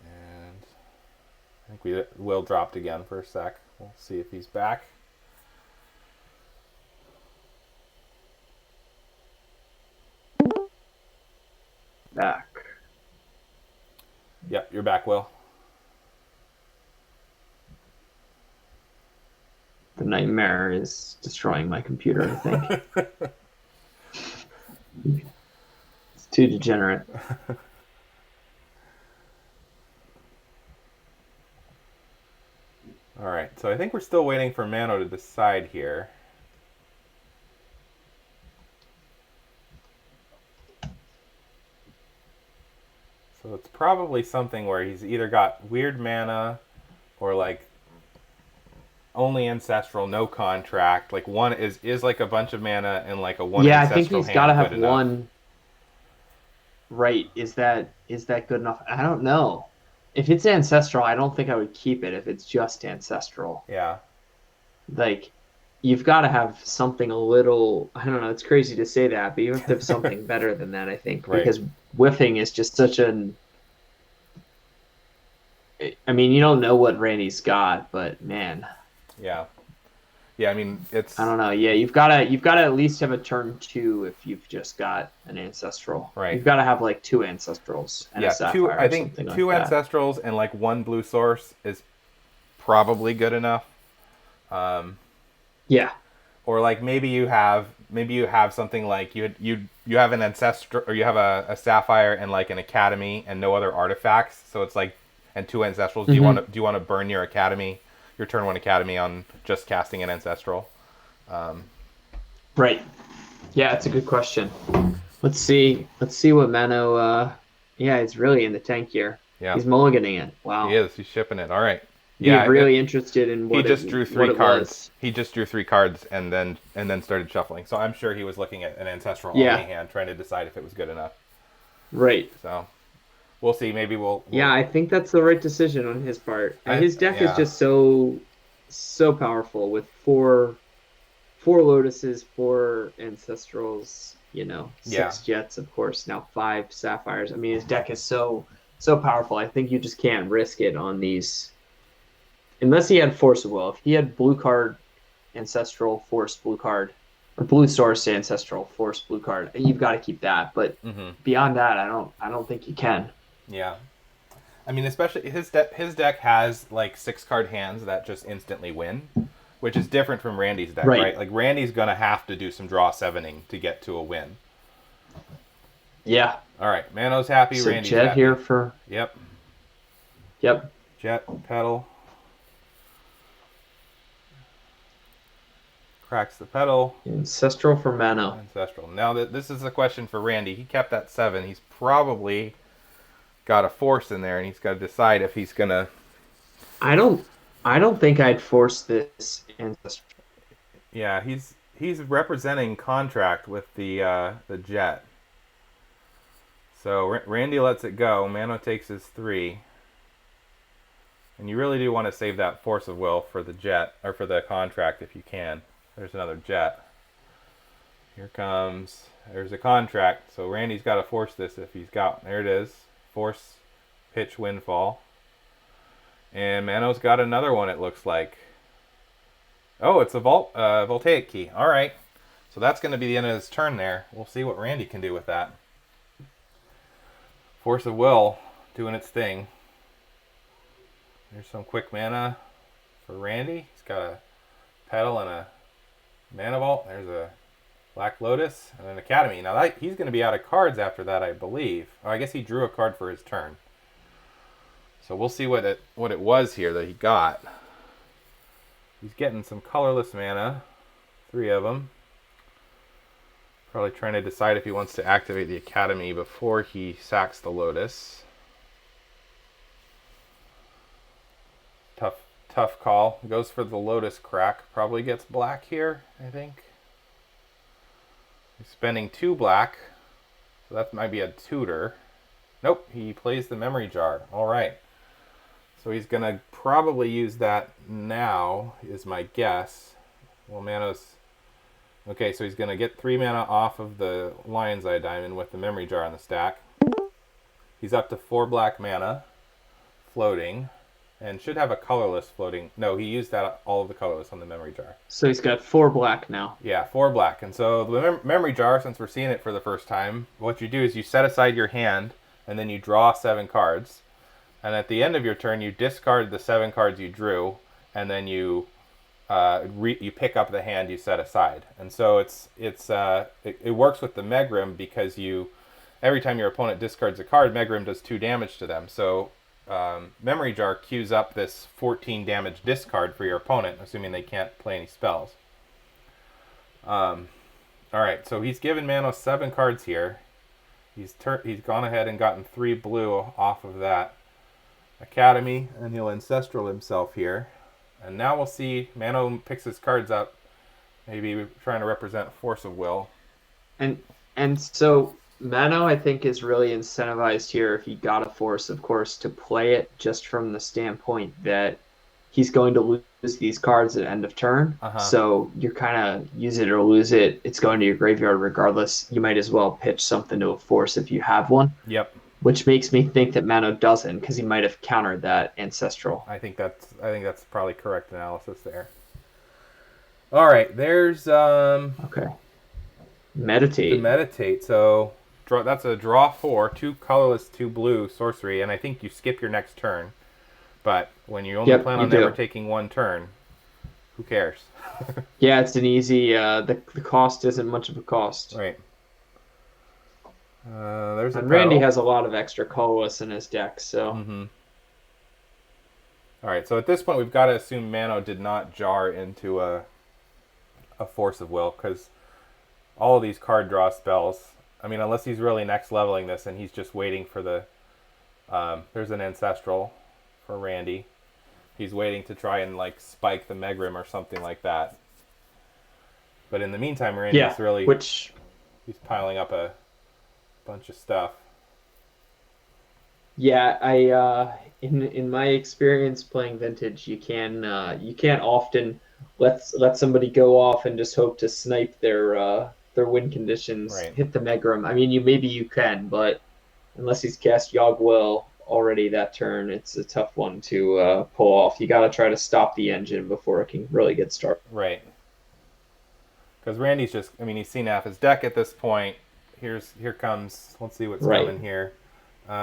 Speaker 2: And I think Will dropped again for a sec. We'll see if he's back.
Speaker 1: Back.
Speaker 2: Yep, you're back, Will.
Speaker 1: The nightmare is destroying my computer, I think. It's too degenerate.
Speaker 2: All right, so I think we're still waiting for Mano to decide here. So it's probably something where he's either got weird mana or like only ancestral, no contract. Like one is like a bunch of mana and like a one.
Speaker 1: Yeah,
Speaker 2: ancestral
Speaker 1: I think he's got to have one. Right? Is that good enough? I don't know. If it's ancestral, I don't think I would keep it. If it's just ancestral,
Speaker 2: yeah.
Speaker 1: Like, you've got to have something a little. I don't know. It's crazy to say that, but you have to have something better than that. I think because whiffing is just such an. I mean, you don't know what Randy's got, but man.
Speaker 2: Yeah. Yeah, I mean it's.
Speaker 1: I don't know. Yeah, you've got to at least have a turn 2 if you've just got an ancestral.
Speaker 2: Right.
Speaker 1: You've got to have like 2 ancestrals and a sapphire.
Speaker 2: I think 2 ancestrals and like 1 blue source is probably good enough.
Speaker 1: Yeah.
Speaker 2: Or like maybe you have something like you have an ancestral or you have a sapphire and like an academy and no other artifacts. So it's like and 2 ancestrals.
Speaker 1: Mm-hmm.
Speaker 2: Do you want to burn your academy? Your turn 1 academy on just casting an ancestral.
Speaker 1: Right. Yeah, it's a good question. Let's see what Mano. Yeah, it's really in the tank here.
Speaker 2: Yeah.
Speaker 1: He's mulliganing it. Wow.
Speaker 2: He is. He's shipping it. All right.
Speaker 1: Yeah. He's really interested in what
Speaker 2: he just drew 3 cards.
Speaker 1: Was.
Speaker 2: He just drew 3 cards and then started shuffling. So I'm sure he was looking at an ancestral only hand, trying to decide if it was good enough.
Speaker 1: Right.
Speaker 2: So we'll see. Maybe we'll.
Speaker 1: Yeah, I think that's the right decision on his part. And his deck is just so powerful with 4 lotuses, 4 ancestrals, 6 jets, of course, now 5 sapphires. I mean, his deck is so powerful. I think you just can't risk it on these, unless he had Force of Will. If he had blue card, ancestral, force, blue card, or blue source, ancestral, force, blue card, you've got to keep that. But beyond that, I don't think you can.
Speaker 2: Yeah. I mean, especially his deck has like 6 card hands that just instantly win, which is different from Randy's deck, right? Like Randy's gonna have to do some draw 7ing to get to a win.
Speaker 1: Yeah.
Speaker 2: All right, Mano's happy.
Speaker 1: So
Speaker 2: Randy's
Speaker 1: Jet
Speaker 2: happy.
Speaker 1: here for.
Speaker 2: Yep.
Speaker 1: Jet
Speaker 2: pedal. Cracks the pedal.
Speaker 1: Ancestral for Mano.
Speaker 2: Ancestral. Now this is a question for Randy. He kept that 7. He's probably got a force in there, and he's got to decide if he's gonna.
Speaker 1: I don't think I'd force this ancestral.
Speaker 2: Yeah, he's representing contract with the jet. So Randy lets it go. Mano takes his 3, and you really do want to save that force of will for the jet or for the contract if you can. There's another jet. Here comes. There's a contract. So Randy's got to force this if he's got. There it is. Force, pitch, windfall. And Mano's got another one, it looks like. Oh, it's a voltaic key. All right. So that's going to be the end of his turn there. We'll see what Randy can do with that. Force of will doing its thing. There's some quick mana for Randy. He's got a pedal and a mana vault. There's a Black Lotus, and an Academy. Now he's going to be out of cards after that, I believe. Oh, I guess he drew a card for his turn. So we'll see what it was here that he got. He's getting some colorless mana, 3 of them. Probably trying to decide if he wants to activate the Academy before he sacks the Lotus. Tough call. Goes for the Lotus crack. Probably gets black here, I think. He's spending 2 black. So that might be a tutor. Nope, he plays the Memory Jar. All right. So he's going to probably use that now, is my guess. Well, mana's... Okay, so he's going to get 3 mana off of the Lion's Eye Diamond with the Memory Jar on the stack. He's up to 4 black mana, floating, and should have a colorless floating. No, he used all of the colorless on the Memory Jar.
Speaker 1: So he's got 4 black now.
Speaker 2: Yeah, 4 black. And so the Memory Jar, since we're seeing it for the first time, what you do is you set aside your hand, and then you draw 7 cards. And at the end of your turn, you discard the 7 cards you drew, and then you pick up the hand you set aside. And so it works with the Megrim because every time your opponent discards a card, Megrim does 2 damage to them. So Memory Jar queues up this 14 damage discard for your opponent, assuming they can't play any spells. All right, so he's given Manos 7 cards here. He's gone ahead and gotten 3 blue off of that Academy, and he'll Ancestral himself here. And now we'll see Mano picks his cards up, maybe trying to represent Force of Will.
Speaker 1: And so Mano, I think, is really incentivized here, if he got a Force, of course, to play it just from the standpoint that he's going to lose these cards at end of turn. So you're kind of use it or lose it. It's going to your graveyard regardless. You might as well pitch something to a Force if you have one.
Speaker 2: Yep.
Speaker 1: Which makes me think that Mano doesn't, because he might have countered that Ancestral.
Speaker 2: I think that's probably correct analysis there. All right, there's
Speaker 1: okay. Meditate.
Speaker 2: The Meditate. So that's a draw 4, 2 colorless, 2 blue sorcery, and I think you skip your next turn. But when you only plan on never taking 1 turn, who cares?
Speaker 1: Yeah, it's an easy. The cost isn't much of a cost.
Speaker 2: Right. There's
Speaker 1: and Randy has a lot of extra colorless in his deck, so.
Speaker 2: All right, so at this point we've got to assume Mano did not jar into a Force of Will, because all of these card draw spells, I mean, unless he's really next leveling this and he's just waiting for the there's an Ancestral for Randy. He's waiting to try and like spike the Megrim or something like that. But in the meantime, Randy's he's piling up a bunch of stuff.
Speaker 1: Yeah, I in my experience playing Vintage, you can't often let somebody go off and just hope to snipe their win conditions, hit the Megrim. I mean, maybe you can, but unless he's cast Yogg-Will already that turn, it's a tough one to pull off. You got to try to stop the engine before it can really get started.
Speaker 2: Right. Because Randy's he's seen half his deck at this point. Here comes. Let's see what's coming here.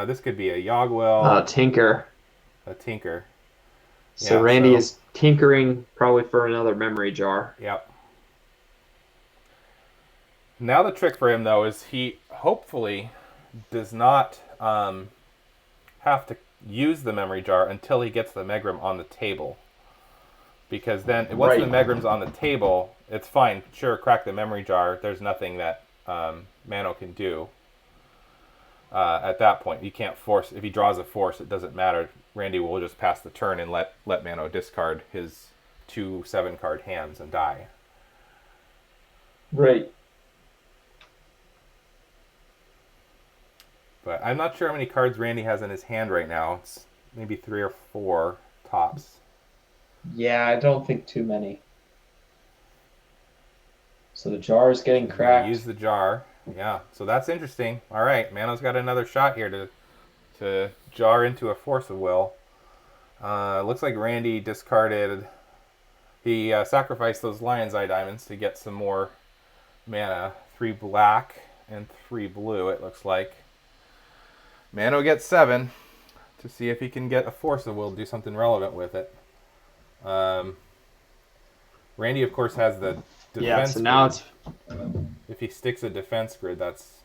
Speaker 2: This could be a Yogg-Will.
Speaker 1: Tinker.
Speaker 2: A Tinker.
Speaker 1: So Randy is tinkering probably for another Memory Jar.
Speaker 2: Yep. Now the trick for him though is he hopefully does not have to use the Memory Jar until he gets the Megrim on the table. Because then once the Megrim's on the table, it's fine. Sure, crack the Memory Jar. There's nothing that Mano can do at that point. You can't force. If he draws a Force, it doesn't matter. Randy will just pass the turn and let Mano discard his 2 7-card hands and die.
Speaker 1: Right.
Speaker 2: But I'm not sure how many cards Randy has in his hand right now. It's maybe 3 or 4 tops.
Speaker 1: Yeah, I don't think too many. So the jar is getting cracked.
Speaker 2: Use the jar. Yeah, so that's interesting. All right, Mano's got another shot here to jar into a Force of Will. Looks like Randy discarded. He sacrificed those Lion's Eye Diamonds to get some more mana. 3 black and 3 blue, it looks like. Mano gets 7 to see if he can get a Force of Will, do something relevant with it. Randy, of course, has the defense.
Speaker 1: Yeah, so now
Speaker 2: If he sticks a defense grid, that's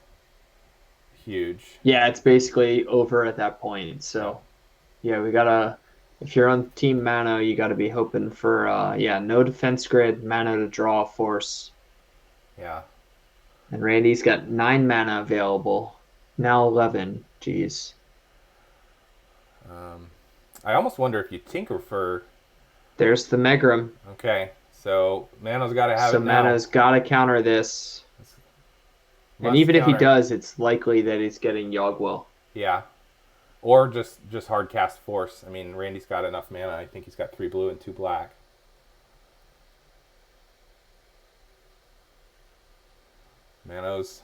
Speaker 2: huge.
Speaker 1: Yeah, it's basically over at that point. So, yeah, we gotta. If you're on Team Mana, you got to be hoping for no defense grid, mana to draw, force.
Speaker 2: Yeah.
Speaker 1: And Randy's got 9 mana available. Now 11. Jeez.
Speaker 2: I almost wonder if you tinker for.
Speaker 1: There's the Megrim.
Speaker 2: Okay, so Mano's got to have it now.
Speaker 1: So Mano's got to counter this. And even if he does, it's likely that he's getting Yogg-Will.
Speaker 2: Yeah. Or just hard cast force. I mean, Randy's got enough mana. I think he's got 3 blue and 2 black. Mano's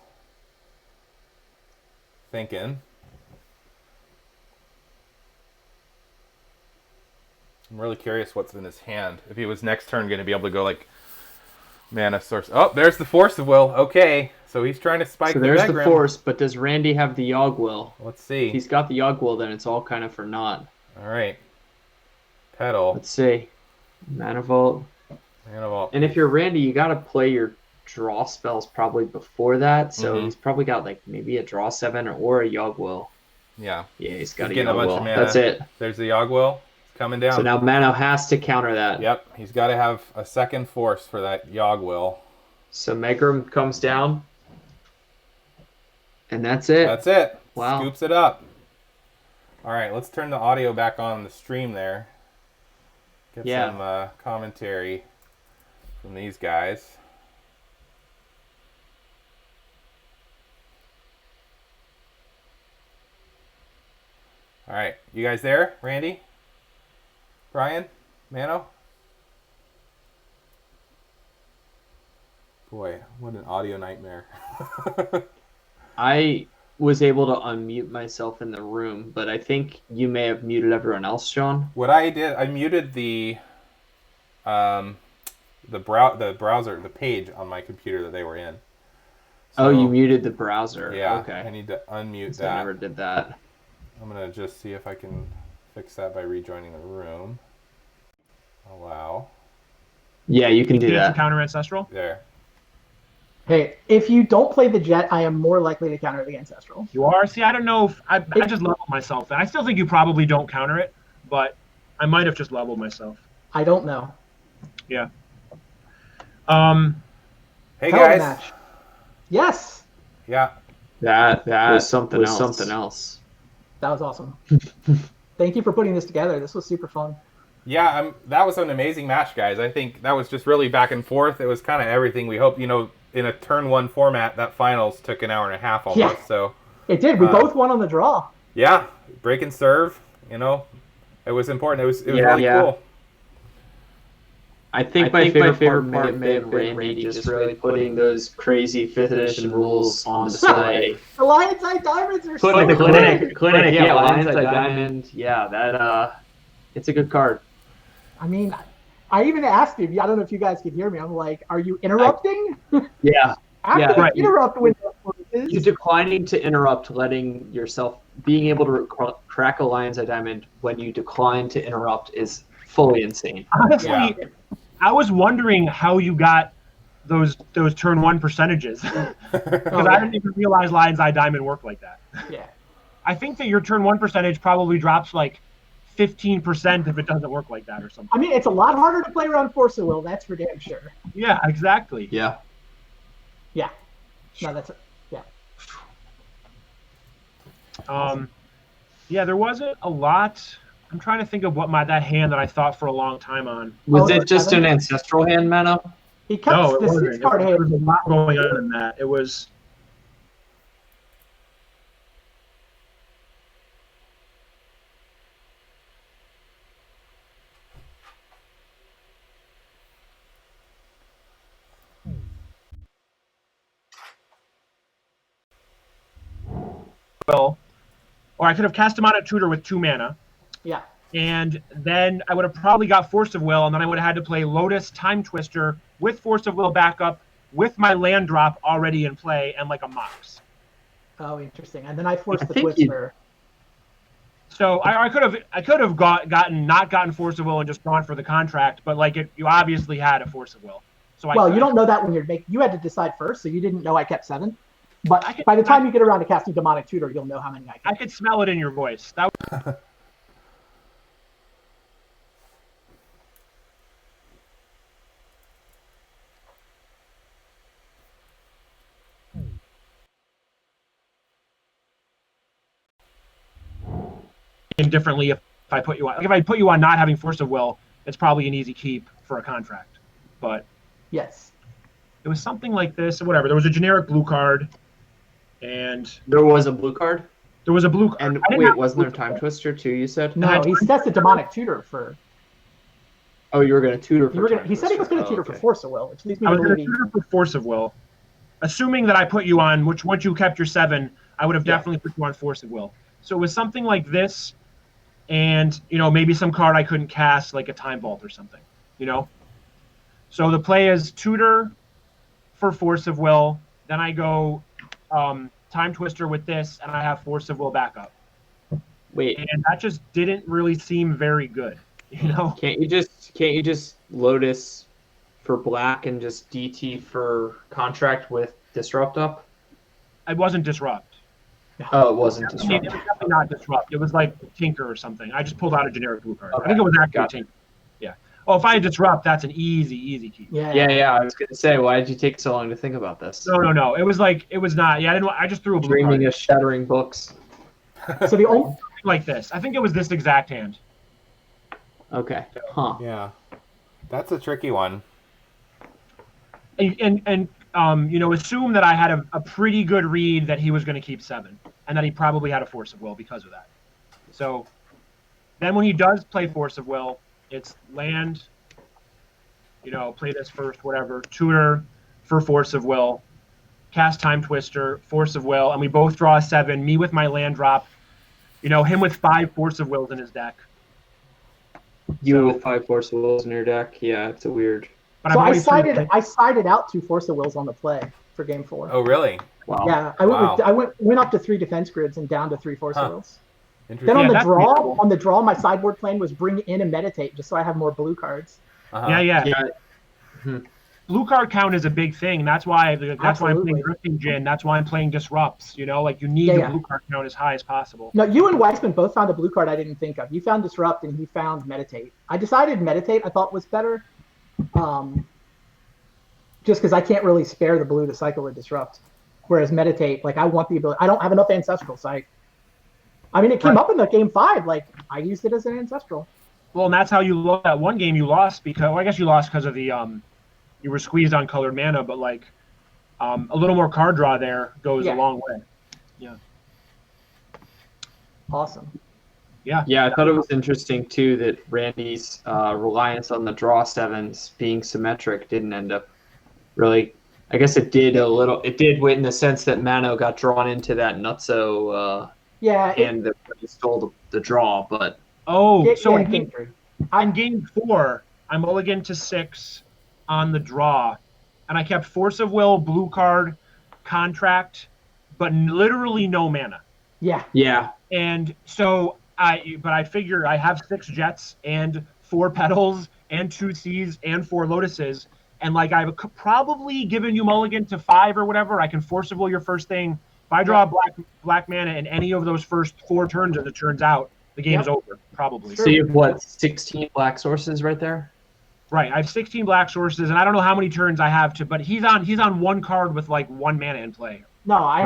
Speaker 2: thinking. I'm really curious what's in his hand. If he was next turn going to be able to go like mana source. Oh, there's the Force of Will. Okay, so he's trying to spike the Megrim.
Speaker 1: So there's the Force, but does Randy have the Yogg-Will?
Speaker 2: Let's see.
Speaker 1: If he's got the Yogg-Will, then it's all kind of for naught.
Speaker 2: All right. Pedal.
Speaker 1: Let's see. Mana Vault.
Speaker 2: Mana Vault.
Speaker 1: And if you're Randy, you got to play your draw spells probably before that. So he's probably got like maybe a draw 7 or a Yogg-Will.
Speaker 2: Yeah.
Speaker 1: Yeah, he's got a Yogg-Will. That's it.
Speaker 2: There's the Yogg-Will. Coming down.
Speaker 1: So now Mano has to counter that.
Speaker 2: Yep, he's got to have a second force for that Yogg-Will.
Speaker 1: So Megrim comes down. And that's it.
Speaker 2: That's it.
Speaker 1: Wow.
Speaker 2: Scoops it up. All right, let's turn the audio back on the stream there. Get some commentary from these guys. All right, you guys there? Randy? Bryan? Mano? Boy, what an audio nightmare.
Speaker 1: I was able to unmute myself in the room, but I think you may have muted everyone else, Sean.
Speaker 2: What I did, I muted the browser, the page on my computer that they were in.
Speaker 1: So, you muted the browser.
Speaker 2: Yeah,
Speaker 1: okay.
Speaker 2: I need to unmute
Speaker 1: that. I never did that.
Speaker 2: I'm going to just see if I can fix that by rejoining the room. Allow.
Speaker 1: Yeah, you can do that.
Speaker 4: Counter Ancestral?
Speaker 2: There.
Speaker 3: Hey, if you don't play the Jet, I am more likely to counter the Ancestral.
Speaker 4: You are? See, I don't know if I just leveled myself. I still think you probably don't counter it, but I might have just leveled myself.
Speaker 3: I don't know.
Speaker 4: Yeah.
Speaker 2: Hey guys.
Speaker 3: Match. Yes.
Speaker 2: Yeah.
Speaker 1: That was something else.
Speaker 3: That was awesome. Thank you for putting this together. This was super fun.
Speaker 2: Yeah, that was an amazing match, guys. I think that was just really back and forth. It was kind of everything we hoped. You know, in a turn 1 format, that finals took an hour and a half almost.
Speaker 3: Yeah.
Speaker 2: So
Speaker 3: it did. We both won on the draw.
Speaker 2: Yeah, break and serve. You know, it was important. It was really cool.
Speaker 1: I think my favorite part may have been Randy just really putting those crazy 5th edition rules on display.
Speaker 3: The Lion's Eye Diamonds are
Speaker 1: so the clinic, yeah, Lion's Eye Diamond, yeah, that it's a good card.
Speaker 3: I mean, I even asked him. I don't know if you guys can hear me. I'm like, "Are you interrupting?"
Speaker 1: Yeah.
Speaker 3: After interrupt window.
Speaker 1: You're declining to interrupt, letting yourself being able to crack a Lion's Eye Diamond when you decline to interrupt is fully insane.
Speaker 4: Honestly, I was wondering how you got those turn 1 percentages because I didn't even realize Lion's Eye Diamond worked like that.
Speaker 3: Yeah.
Speaker 4: I think that your turn 1 percentage probably drops like 15% if it doesn't work like that or something.
Speaker 3: I mean, it's a lot harder to play around Force of Will. That's for damn sure.
Speaker 4: Yeah, exactly.
Speaker 1: Yeah.
Speaker 3: Yeah. No, that's it. Yeah.
Speaker 4: Yeah, there wasn't a lot. I'm trying to think of what that hand that I thought for a long time on.
Speaker 1: Was it just an ancestral hand, Mano?
Speaker 3: He cuts the 6-card hand.
Speaker 4: There was a lot going on in that. It was. Or I could have cast him out at tutor with 2 mana.
Speaker 3: Yeah.
Speaker 4: And then I would have probably got Force of Will, and then I would have had to play Lotus Time Twister with Force of Will backup, with my land drop already in play, and like a Mox.
Speaker 3: Oh, interesting. And then I forced the Twister.
Speaker 4: So I could have not gotten Force of Will and just gone for the contract, but like you obviously had a Force of Will.
Speaker 3: So you don't know that when you had to decide first, so you didn't know I kept 7. But by the time you get around to casting Demonic Tutor, you'll know how many I kept.
Speaker 4: I could smell it in your voice. That was... differently if I put you on. Like if I put you on not having Force of Will, it's probably an easy keep for a contract. But
Speaker 3: yes,
Speaker 4: it was something like this. Whatever. There was a generic blue card, and
Speaker 1: there was a blue card.
Speaker 4: There was a blue card.
Speaker 1: And wait, wasn't there Time Twister too? You said
Speaker 3: no. He tested Demonic Tutor for.
Speaker 1: Oh, you were going to tutor for.
Speaker 3: He said he was going to tutor for Force of Will, which leads me to
Speaker 4: believe tutor for Force of Will. Assuming that I put you on, which once you kept your 7, I would have definitely put you on Force of Will. So it was something like this, and maybe some card I couldn't cast, like a Time Vault or something. So the play is tutor for Force of Will. Then I go Time Twister with this, and I have Force of Will backup.
Speaker 1: Wait,
Speaker 4: and that just didn't really seem very good.
Speaker 1: Can't you just Lotus for black and just DT for contract with Disrupt up?
Speaker 4: It wasn't Disrupt.
Speaker 1: Oh, it wasn't Disrupt.
Speaker 4: It was definitely not Disrupt. It was like Tinker or something. I just pulled out a generic blue card. Okay. I think it was actually Tinker. Yeah. Oh, if I had Disrupt, that's an easy keep.
Speaker 1: Yeah. I was gonna say, why did you take so long to think about this?
Speaker 4: No. It was not. Yeah, I just threw a blue card.
Speaker 1: Dreaming of shattering books.
Speaker 3: So the only
Speaker 4: like this. I think it was this exact hand.
Speaker 1: Okay. Huh.
Speaker 2: Yeah. That's a tricky one.
Speaker 4: And assume that I had a pretty good read that he was going to keep 7, and that he probably had a Force of Will because of that. So then when he does play Force of Will, it's land, play this first, whatever, tutor for Force of Will, cast Time Twister, Force of Will, and we both draw a 7, me with my land drop, him with 5 Force of Wills in his deck.
Speaker 1: You with 5 Force of Wills in your deck? Yeah, it's a weird.
Speaker 3: But so I sided out 2 Force of Wills on the play for game 4.
Speaker 2: Oh, really?
Speaker 1: Wow.
Speaker 3: Yeah, I went up to 3 defense grids and down to 3 Force of Wills. Then on the draw, my sideboard plan was bring in and meditate just so I have more blue cards.
Speaker 4: Uh-huh. Yeah. Blue card count is a big thing. That's why I'm playing Drifting Djinn. That's why I'm playing Disrupts. You need the blue card count as high as possible.
Speaker 3: No, you and Weissman both found a blue card I didn't think of. You found Disrupt and he found Meditate. I decided Meditate I thought was better. Just because I can't really spare the blue to cycle with Disrupt. Whereas Meditate, I want the ability. I don't have enough Ancestral, so it came up in the game 5. I used it as an Ancestral.
Speaker 4: Well, and that's how you lost that one game. You lost because, I guess you lost because of the you were squeezed on colored mana, but a little more card draw there goes a long way. Yeah.
Speaker 3: Awesome.
Speaker 4: Yeah.
Speaker 1: Yeah, I thought it was interesting too that Randy's reliance on the draw 7s being symmetric didn't end up really. I guess it did a little. It did in the sense that Mano got drawn into that nutso. And that he stole the draw, but.
Speaker 4: So in game 4, I mulligan to 6 on the draw, and I kept Force of Will, blue card, contract, but literally no mana.
Speaker 3: Yeah.
Speaker 4: And so I figure I have 6 Jets and 4 Petals and 2 Seas and 4 Lotuses, and I've probably given you mulligan to 5 or whatever. I can Force of Will your first thing. If I draw black mana in any of those first 4 turns, as it turns out, the game's over, probably.
Speaker 1: So you have 16 black sources right there?
Speaker 4: Right, I have 16 black sources, and I don't know how many turns I have to, but he's on 1 card with 1 mana in play.
Speaker 3: No, I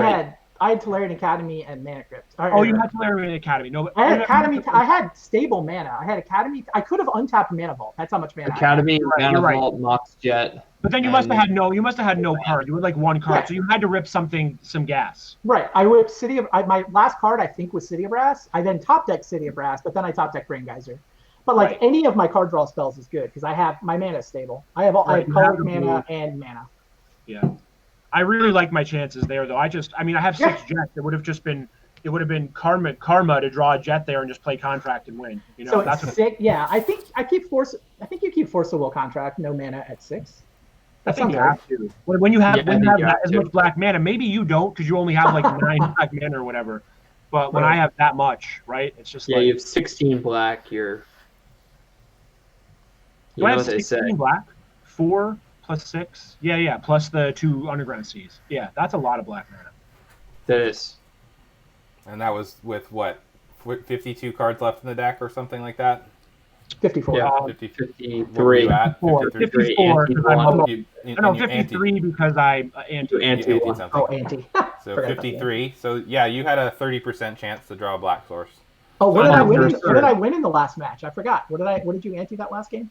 Speaker 3: had Tolarian Academy and Mana Crypt.
Speaker 4: You had Tolarian Academy. No,
Speaker 3: I had Academy. I had stable mana. I had Academy. I could have untapped Mana Vault. That's how much mana.
Speaker 1: Academy, Mana Vault, Mox Jet.
Speaker 4: But then you must have had no card. You had 1 card, so you had to rip some gas.
Speaker 3: Right. I whipped City of. My last card I think was City of Brass. I then top decked City of Brass, but then I top decked Brain Geyser. But any of my card draw spells is good because I have my mana stable. I have colored mana and mana.
Speaker 4: Yeah, I really like my chances there though. I have 6 Jets. It would have been karma to draw a Jet there and just play contract and win.
Speaker 3: So that's sick. Yeah, I think you keep Force of Will contract no mana at 6.
Speaker 4: I think you have to. When you have as much black mana, maybe you don't because you only have 9 black mana or whatever. But when I have that much, right? It's just
Speaker 1: you have 16 black. You know what they say.
Speaker 4: Black, 4 +6. Yeah. Plus the 2 underground seas. Yeah, that's a lot of black mana.
Speaker 1: That is.
Speaker 2: And that was with what? 52 cards left in the deck or something like that?
Speaker 3: 54.
Speaker 1: Yeah,
Speaker 2: 53.
Speaker 4: 54. No, 53 because I
Speaker 2: anti something.
Speaker 3: Oh, anti.
Speaker 2: So 53. So yeah, you had a 30% chance to draw a black source.
Speaker 3: Oh, what did I win? What did I win in the last match? I forgot. What did you ante that last game?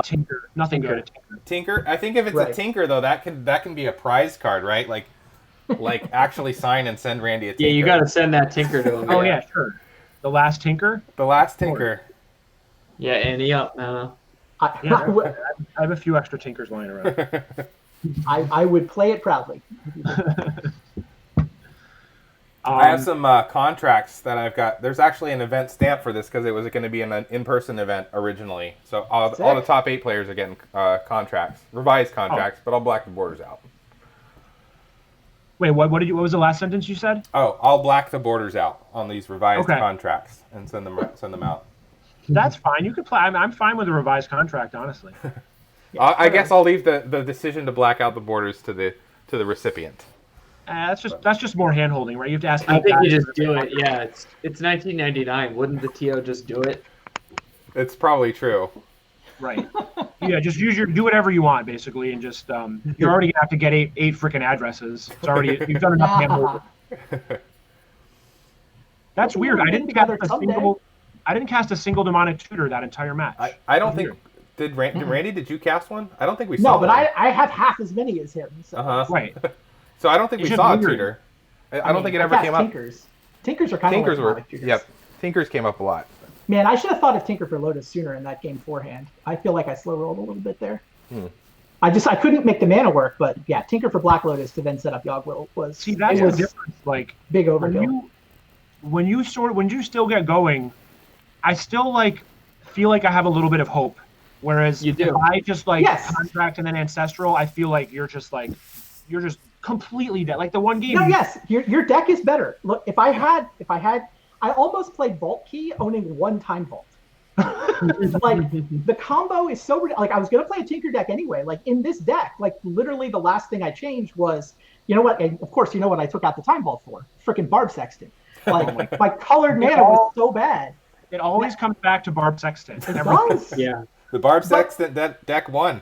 Speaker 4: Tinker. Nothing good.
Speaker 2: Tinker. I think if it's a Tinker though, that can be a prize card, right? Like actually sign and send Randy a Tinker.
Speaker 1: Yeah, you got to send that Tinker to him.
Speaker 4: Oh yeah, sure. The last Tinker.
Speaker 1: Yeah, ante up, man.
Speaker 4: I have a few extra Tinkers lying around.
Speaker 3: I would play it proudly.
Speaker 2: I have some contracts that I've got. There's actually an event stamp for this because it was going to be an in-person event originally. So all the top 8 players are getting revised contracts, but I'll black the borders out.
Speaker 4: Wait, what was the last sentence you said?
Speaker 2: Oh, I'll black the borders out on these revised contracts and send them out.
Speaker 4: That's fine. You could play. I'm fine with a revised contract, honestly.
Speaker 2: I guess I'll leave the decision to black out the borders to the recipient.
Speaker 4: That's just more hand-holding, right? You have to ask.
Speaker 1: I think you just do it. Yeah, it's 1999. Wouldn't the TO just do it?
Speaker 2: It's probably true.
Speaker 4: Right. Yeah, just do whatever you want, basically, and just you're already gonna have to get eight freaking addresses. It's already you've done enough hand-holding. That's weird. I didn't cast a single demonic tutor that entire match.
Speaker 2: I don't think. Did Randy? Did you cast one? I don't think we saw.
Speaker 3: No, but I have half as many as him. So.
Speaker 4: Right.
Speaker 2: So I don't think we saw a tutor. I don't think it ever came up.
Speaker 3: Tinkers are kind of like tutors.
Speaker 2: Yep. Tinkers came up a lot.
Speaker 3: Man, I should have thought of Tinker for Lotus sooner in that game forehand. I feel like I slow rolled a little bit there. I couldn't make the mana work, but yeah, Tinker for Black Lotus to then set up Yogg-Will was.
Speaker 4: See, that's the difference. Like
Speaker 3: big overkill.
Speaker 4: When you still get going, I still feel like I have a little bit of hope. Whereas if I just contract and then ancestral, I feel like you're just completely dead. Like the one game.
Speaker 3: No, yes, your deck is better. Look, if I had, I almost played Vault Key owning one Time Vault. The combo is so I was gonna play a Tinker deck anyway. Like in this deck, literally the last thing I changed was, you know what? And of course, you know what I took out the Time Vault for? Freaking Barb Sexton. My colored mana was so bad.
Speaker 4: It always comes back to Barb Sexton.
Speaker 3: It does.
Speaker 1: Yeah.
Speaker 2: The Barb Sexton deck won.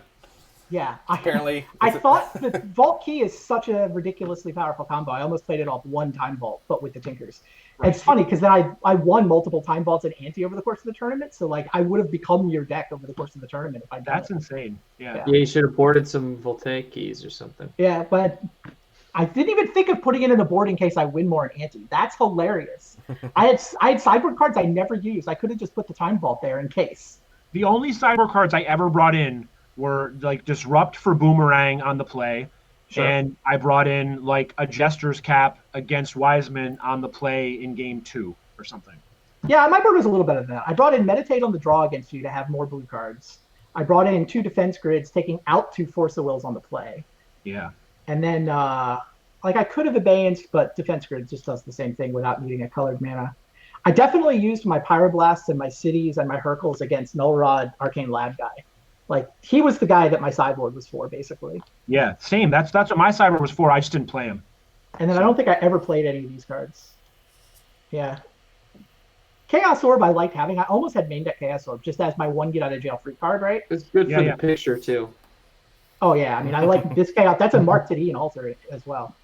Speaker 3: Yeah.
Speaker 2: Apparently.
Speaker 3: I thought the Vault Key is such a ridiculously powerful combo. I almost played it off one Time Vault, but with the Tinkers. Right. It's funny because then I won multiple Time Vaults and ante over the course of the tournament. So I would have become your deck over the course of the tournament if I'd done
Speaker 4: That's insane. Yeah.
Speaker 1: Yeah, you should have boarded some Voltaic keys or something.
Speaker 3: Yeah, but I didn't even think of putting it in the board in case I win more in ante. That's hilarious. I had sideboard cards I never used. I could have just put the Time Vault there in case.
Speaker 4: The only sideboard cards I ever brought in were Disrupt for Boomerang on the play. Sure. And I brought in a Jester's Cap against Wiseman on the play in game 2 or something.
Speaker 3: Yeah, my board was a little better than that. I brought in Meditate on the draw against you to have more blue cards. I brought in 2 defense grids, taking out 2 Force of Wills on the play.
Speaker 4: Yeah.
Speaker 3: And then I could have Abeyance, but defense grid just does the same thing without needing a colored mana. I definitely used my Pyroblasts and my Cities and my Hercles against Null Rod Arcane Lab guy. He was the guy that my sideboard was for, basically.
Speaker 4: Yeah, same. That's what my sideboard was for. I just didn't play him.
Speaker 3: And then I don't think I ever played any of these cards. Yeah. Chaos Orb I liked having. I almost had main deck Chaos Orb just as my one get out of jail free card, right?
Speaker 1: It's good for the picture, too.
Speaker 3: Oh, yeah. I mean, I like this Chaos. That's a Mark to and Alter as well.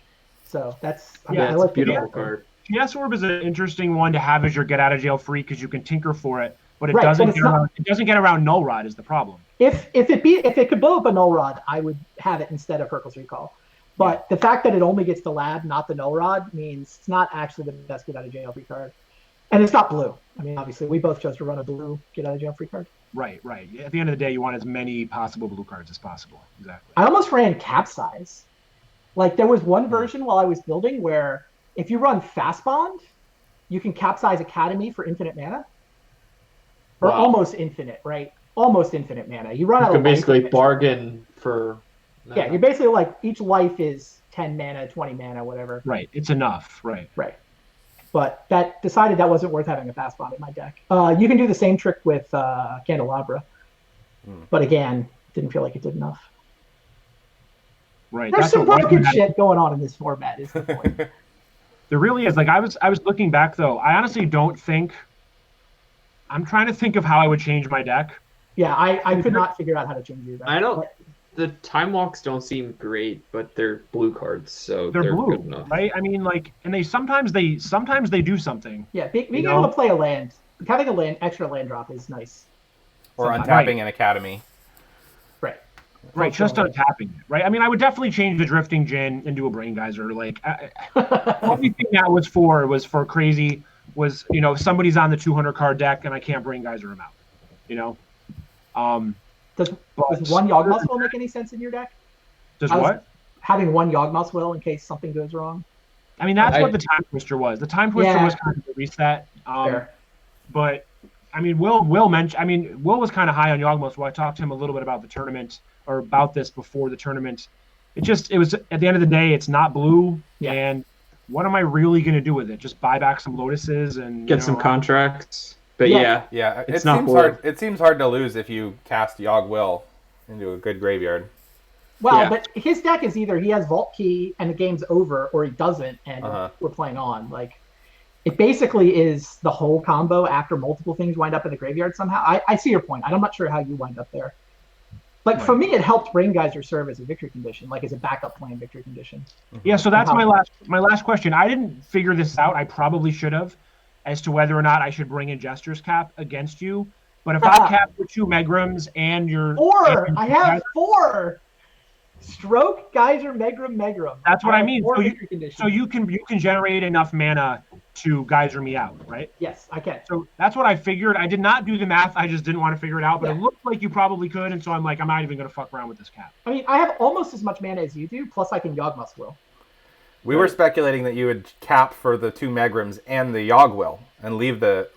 Speaker 3: So that's...
Speaker 1: I like a beautiful card.
Speaker 4: Chaos Orb is an interesting one to have as your get out of jail free because you can tinker for it, but it doesn't get around Null Rod is the problem.
Speaker 3: If it could blow up a Null Rod, I would have it instead of Hercules Recall. But the fact that it only gets the lab, not the Null Rod, means it's not actually the best get out of jail free card. And it's not blue. I mean, obviously, we both chose to run a blue get out of jail free card.
Speaker 4: Right. At the end of the day, you want as many possible blue cards as possible. Exactly.
Speaker 3: I almost ran Capsize. There was one version while I was building where if you run Fast Bond, you can Capsize Academy for infinite mana. Or almost infinite, right? Almost infinite mana. You run out of...
Speaker 1: You can basically bargain for...
Speaker 3: Yeah, you're basically each life is 10 mana, 20 mana, whatever.
Speaker 4: Right, it's enough, right.
Speaker 3: But that decided that wasn't worth having a Fast Bond in my deck. You can do the same trick with Candelabra. But again, didn't feel like it did enough.
Speaker 4: Right.
Speaker 3: There's some broken shit going on in this format. Is the point?
Speaker 4: There really is. Like I was looking back though. I honestly don't think. I'm trying to think of how I would change my deck.
Speaker 3: Yeah, I could not figure out how to change your deck.
Speaker 1: I don't. The time walks don't seem great, but they're blue cards, so they're blue, good enough,
Speaker 4: right? I mean, like, and they sometimes they do something.
Speaker 3: Yeah, being able to play a land, having a extra land drop is nice.
Speaker 2: Or untapping an Academy.
Speaker 4: Right, just untapping it, right? I mean, I would definitely change the Drifting Djinn into a Brain Geyser. Like, the only thing that was for crazy was, somebody's on the 200 card deck and I can't Brain Geyser him out,
Speaker 3: Does one Yawgmoth's Will make any sense in your deck?
Speaker 4: Does what?
Speaker 3: Having one Yawgmoth's Will in case something goes wrong.
Speaker 4: I mean, that's what the Time Twister was. The Time Twister was kind of a reset. But I mean, Will was kind of high on Yawgmoth's Will. I talked to him a little bit about the tournament, or about this before the tournament. It was at the end of the day, it's not blue, and what am I really going to do with it? Just buy back some Lotuses and
Speaker 1: get some contracts. But
Speaker 2: yeah, it seems hard. It seems hard to lose if you cast Yawg Will into a good graveyard.
Speaker 3: Well, but his deck is either he has Vault Key and the game's over, or he doesn't, and we're playing on. Like, it basically is the whole combo after multiple things wind up in the graveyard somehow. I see your point. I'm not sure how you wind up there. Like, for me, it helped Brain Geyser serve as a victory condition, like as a backup plan victory condition.
Speaker 4: Yeah, so that's my last question. I didn't figure this out. I probably should have, as to whether or not I should bring in Jester's Cap against you. But if I cap your 2 Megrams and your...
Speaker 3: I have 4! Stroke, Geyser, Megram.
Speaker 4: That's what I mean. So you can generate enough mana to Geyser me out, right?
Speaker 3: Yes, I can.
Speaker 4: So that's what I figured. I did not do the math. I just didn't want to figure it out. But it looked like you probably could, and so I'm like, I'm not even going to fuck around with this cap.
Speaker 3: I mean, I have almost as much mana as you do, plus I can Yawgmoth's Will.
Speaker 2: We were speculating that you would cap for the 2 Megrams and the Yawg Will, and leave the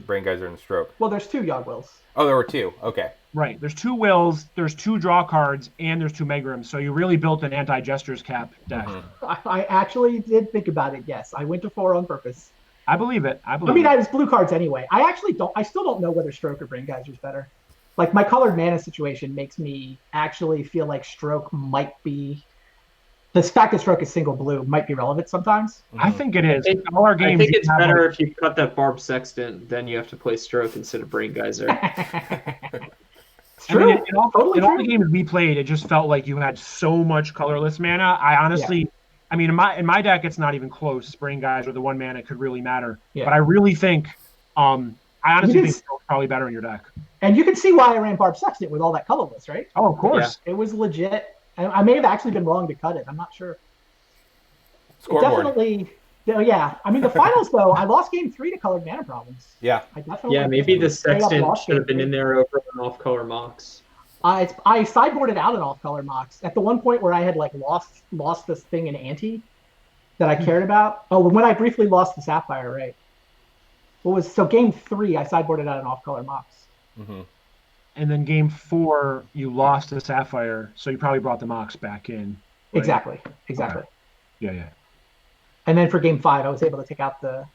Speaker 2: Brain Geyser and Stroke.
Speaker 3: Well, there's 2 Yawg Wills.
Speaker 2: Oh, there were 2. Okay.
Speaker 4: Right. There's 2 Wills, there's 2 draw cards, and there's 2 Megrams. So you really built an anti-Jester's Cap deck.
Speaker 3: I actually did think about it, yes. I went to 4 on purpose.
Speaker 4: I believe it. I
Speaker 3: was blue cards anyway. I still don't know whether Stroke or Brain Geyser is better. Like, my colored mana situation makes me actually feel like Stroke might be... The fact that Stroke is single blue might be relevant sometimes.
Speaker 4: I think it is. All our games,
Speaker 1: I think it's better if you cut that Barb Sextant, then you have to play Stroke instead of Brain Geyser.
Speaker 3: It's true.
Speaker 4: I mean, in all the games we played, it just felt like you had so much colorless mana. I honestly, I mean, in my deck, it's not even close. Brain Geyser, the 1 mana, could really matter. Yeah. But I really think, I honestly think Stroke's probably better in your deck.
Speaker 3: And you can see why I ran Barb Sextant with all that colorless, right?
Speaker 4: Oh, of course.
Speaker 3: Yeah. It was legit. I may have actually been wrong to cut it. I'm not sure.
Speaker 2: Scoreboard.
Speaker 3: Definitely. Yeah. I mean, the finals, though, I lost game 3 to colored mana problems.
Speaker 2: Yeah.
Speaker 1: Maybe the Sextant should have been in there over an off-color Mox.
Speaker 3: I sideboarded out an off-color Mox at the one point where I had lost this thing in ante that I cared about. Oh, when I briefly lost the Sapphire, right? So game 3, I sideboarded out an off-color Mox.
Speaker 2: Mm-hmm.
Speaker 4: And then game 4, you lost the Sapphire, so you probably brought the Mox back in.
Speaker 3: Right? Exactly.
Speaker 4: Okay. Yeah.
Speaker 3: And then for game 5, I was able to take out the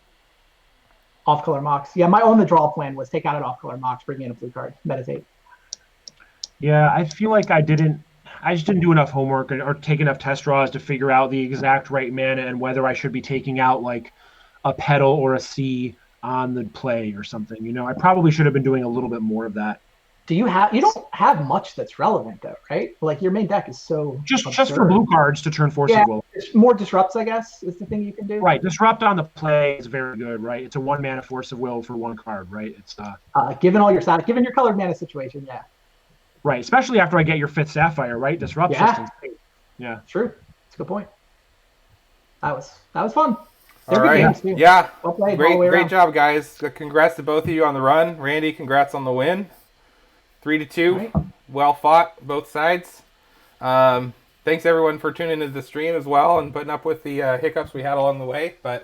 Speaker 3: off-color Mox. Yeah, my only draw plan was take out an off-color Mox, bring in a blue card, meditate.
Speaker 4: Yeah, I feel like I just didn't do enough homework or take enough test draws to figure out the exact right mana and whether I should be taking out like a Petal or a C on the play or something. I probably should have been doing a little bit more of that. You don't have much that's relevant though, right? Like your main deck is so just for blue cards to turn Force of Will.
Speaker 3: More disrupts, I guess, is the thing you can do.
Speaker 4: Right, disrupt on the play is very good, right? It's a 1 mana Force of Will for 1 card, right? It's
Speaker 3: given your colored mana situation, yeah.
Speaker 4: Right, especially after I get your 5th Sapphire, right? Disrupt systems. Yeah,
Speaker 3: true. That's a good point. That was fun.
Speaker 2: All right. Yeah. Well played, great job, guys. Congrats to both of you on the run. Randy, congrats on the win. 3-2, right. Well fought, both sides. Thanks everyone for tuning into the stream as well and putting up with the hiccups we had along the way, but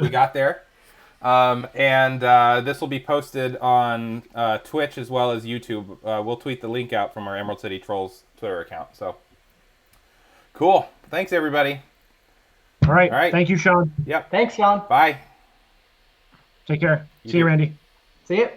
Speaker 2: we got there. And this will be posted on Twitch as well as YouTube. We'll tweet the link out from our Emerald City Trolls Twitter account. So cool. Thanks everybody.
Speaker 4: All right. Thank you, Sean.
Speaker 2: Yep.
Speaker 3: Thanks, Sean.
Speaker 2: Bye.
Speaker 4: Take care. See you, Randy.
Speaker 3: See you.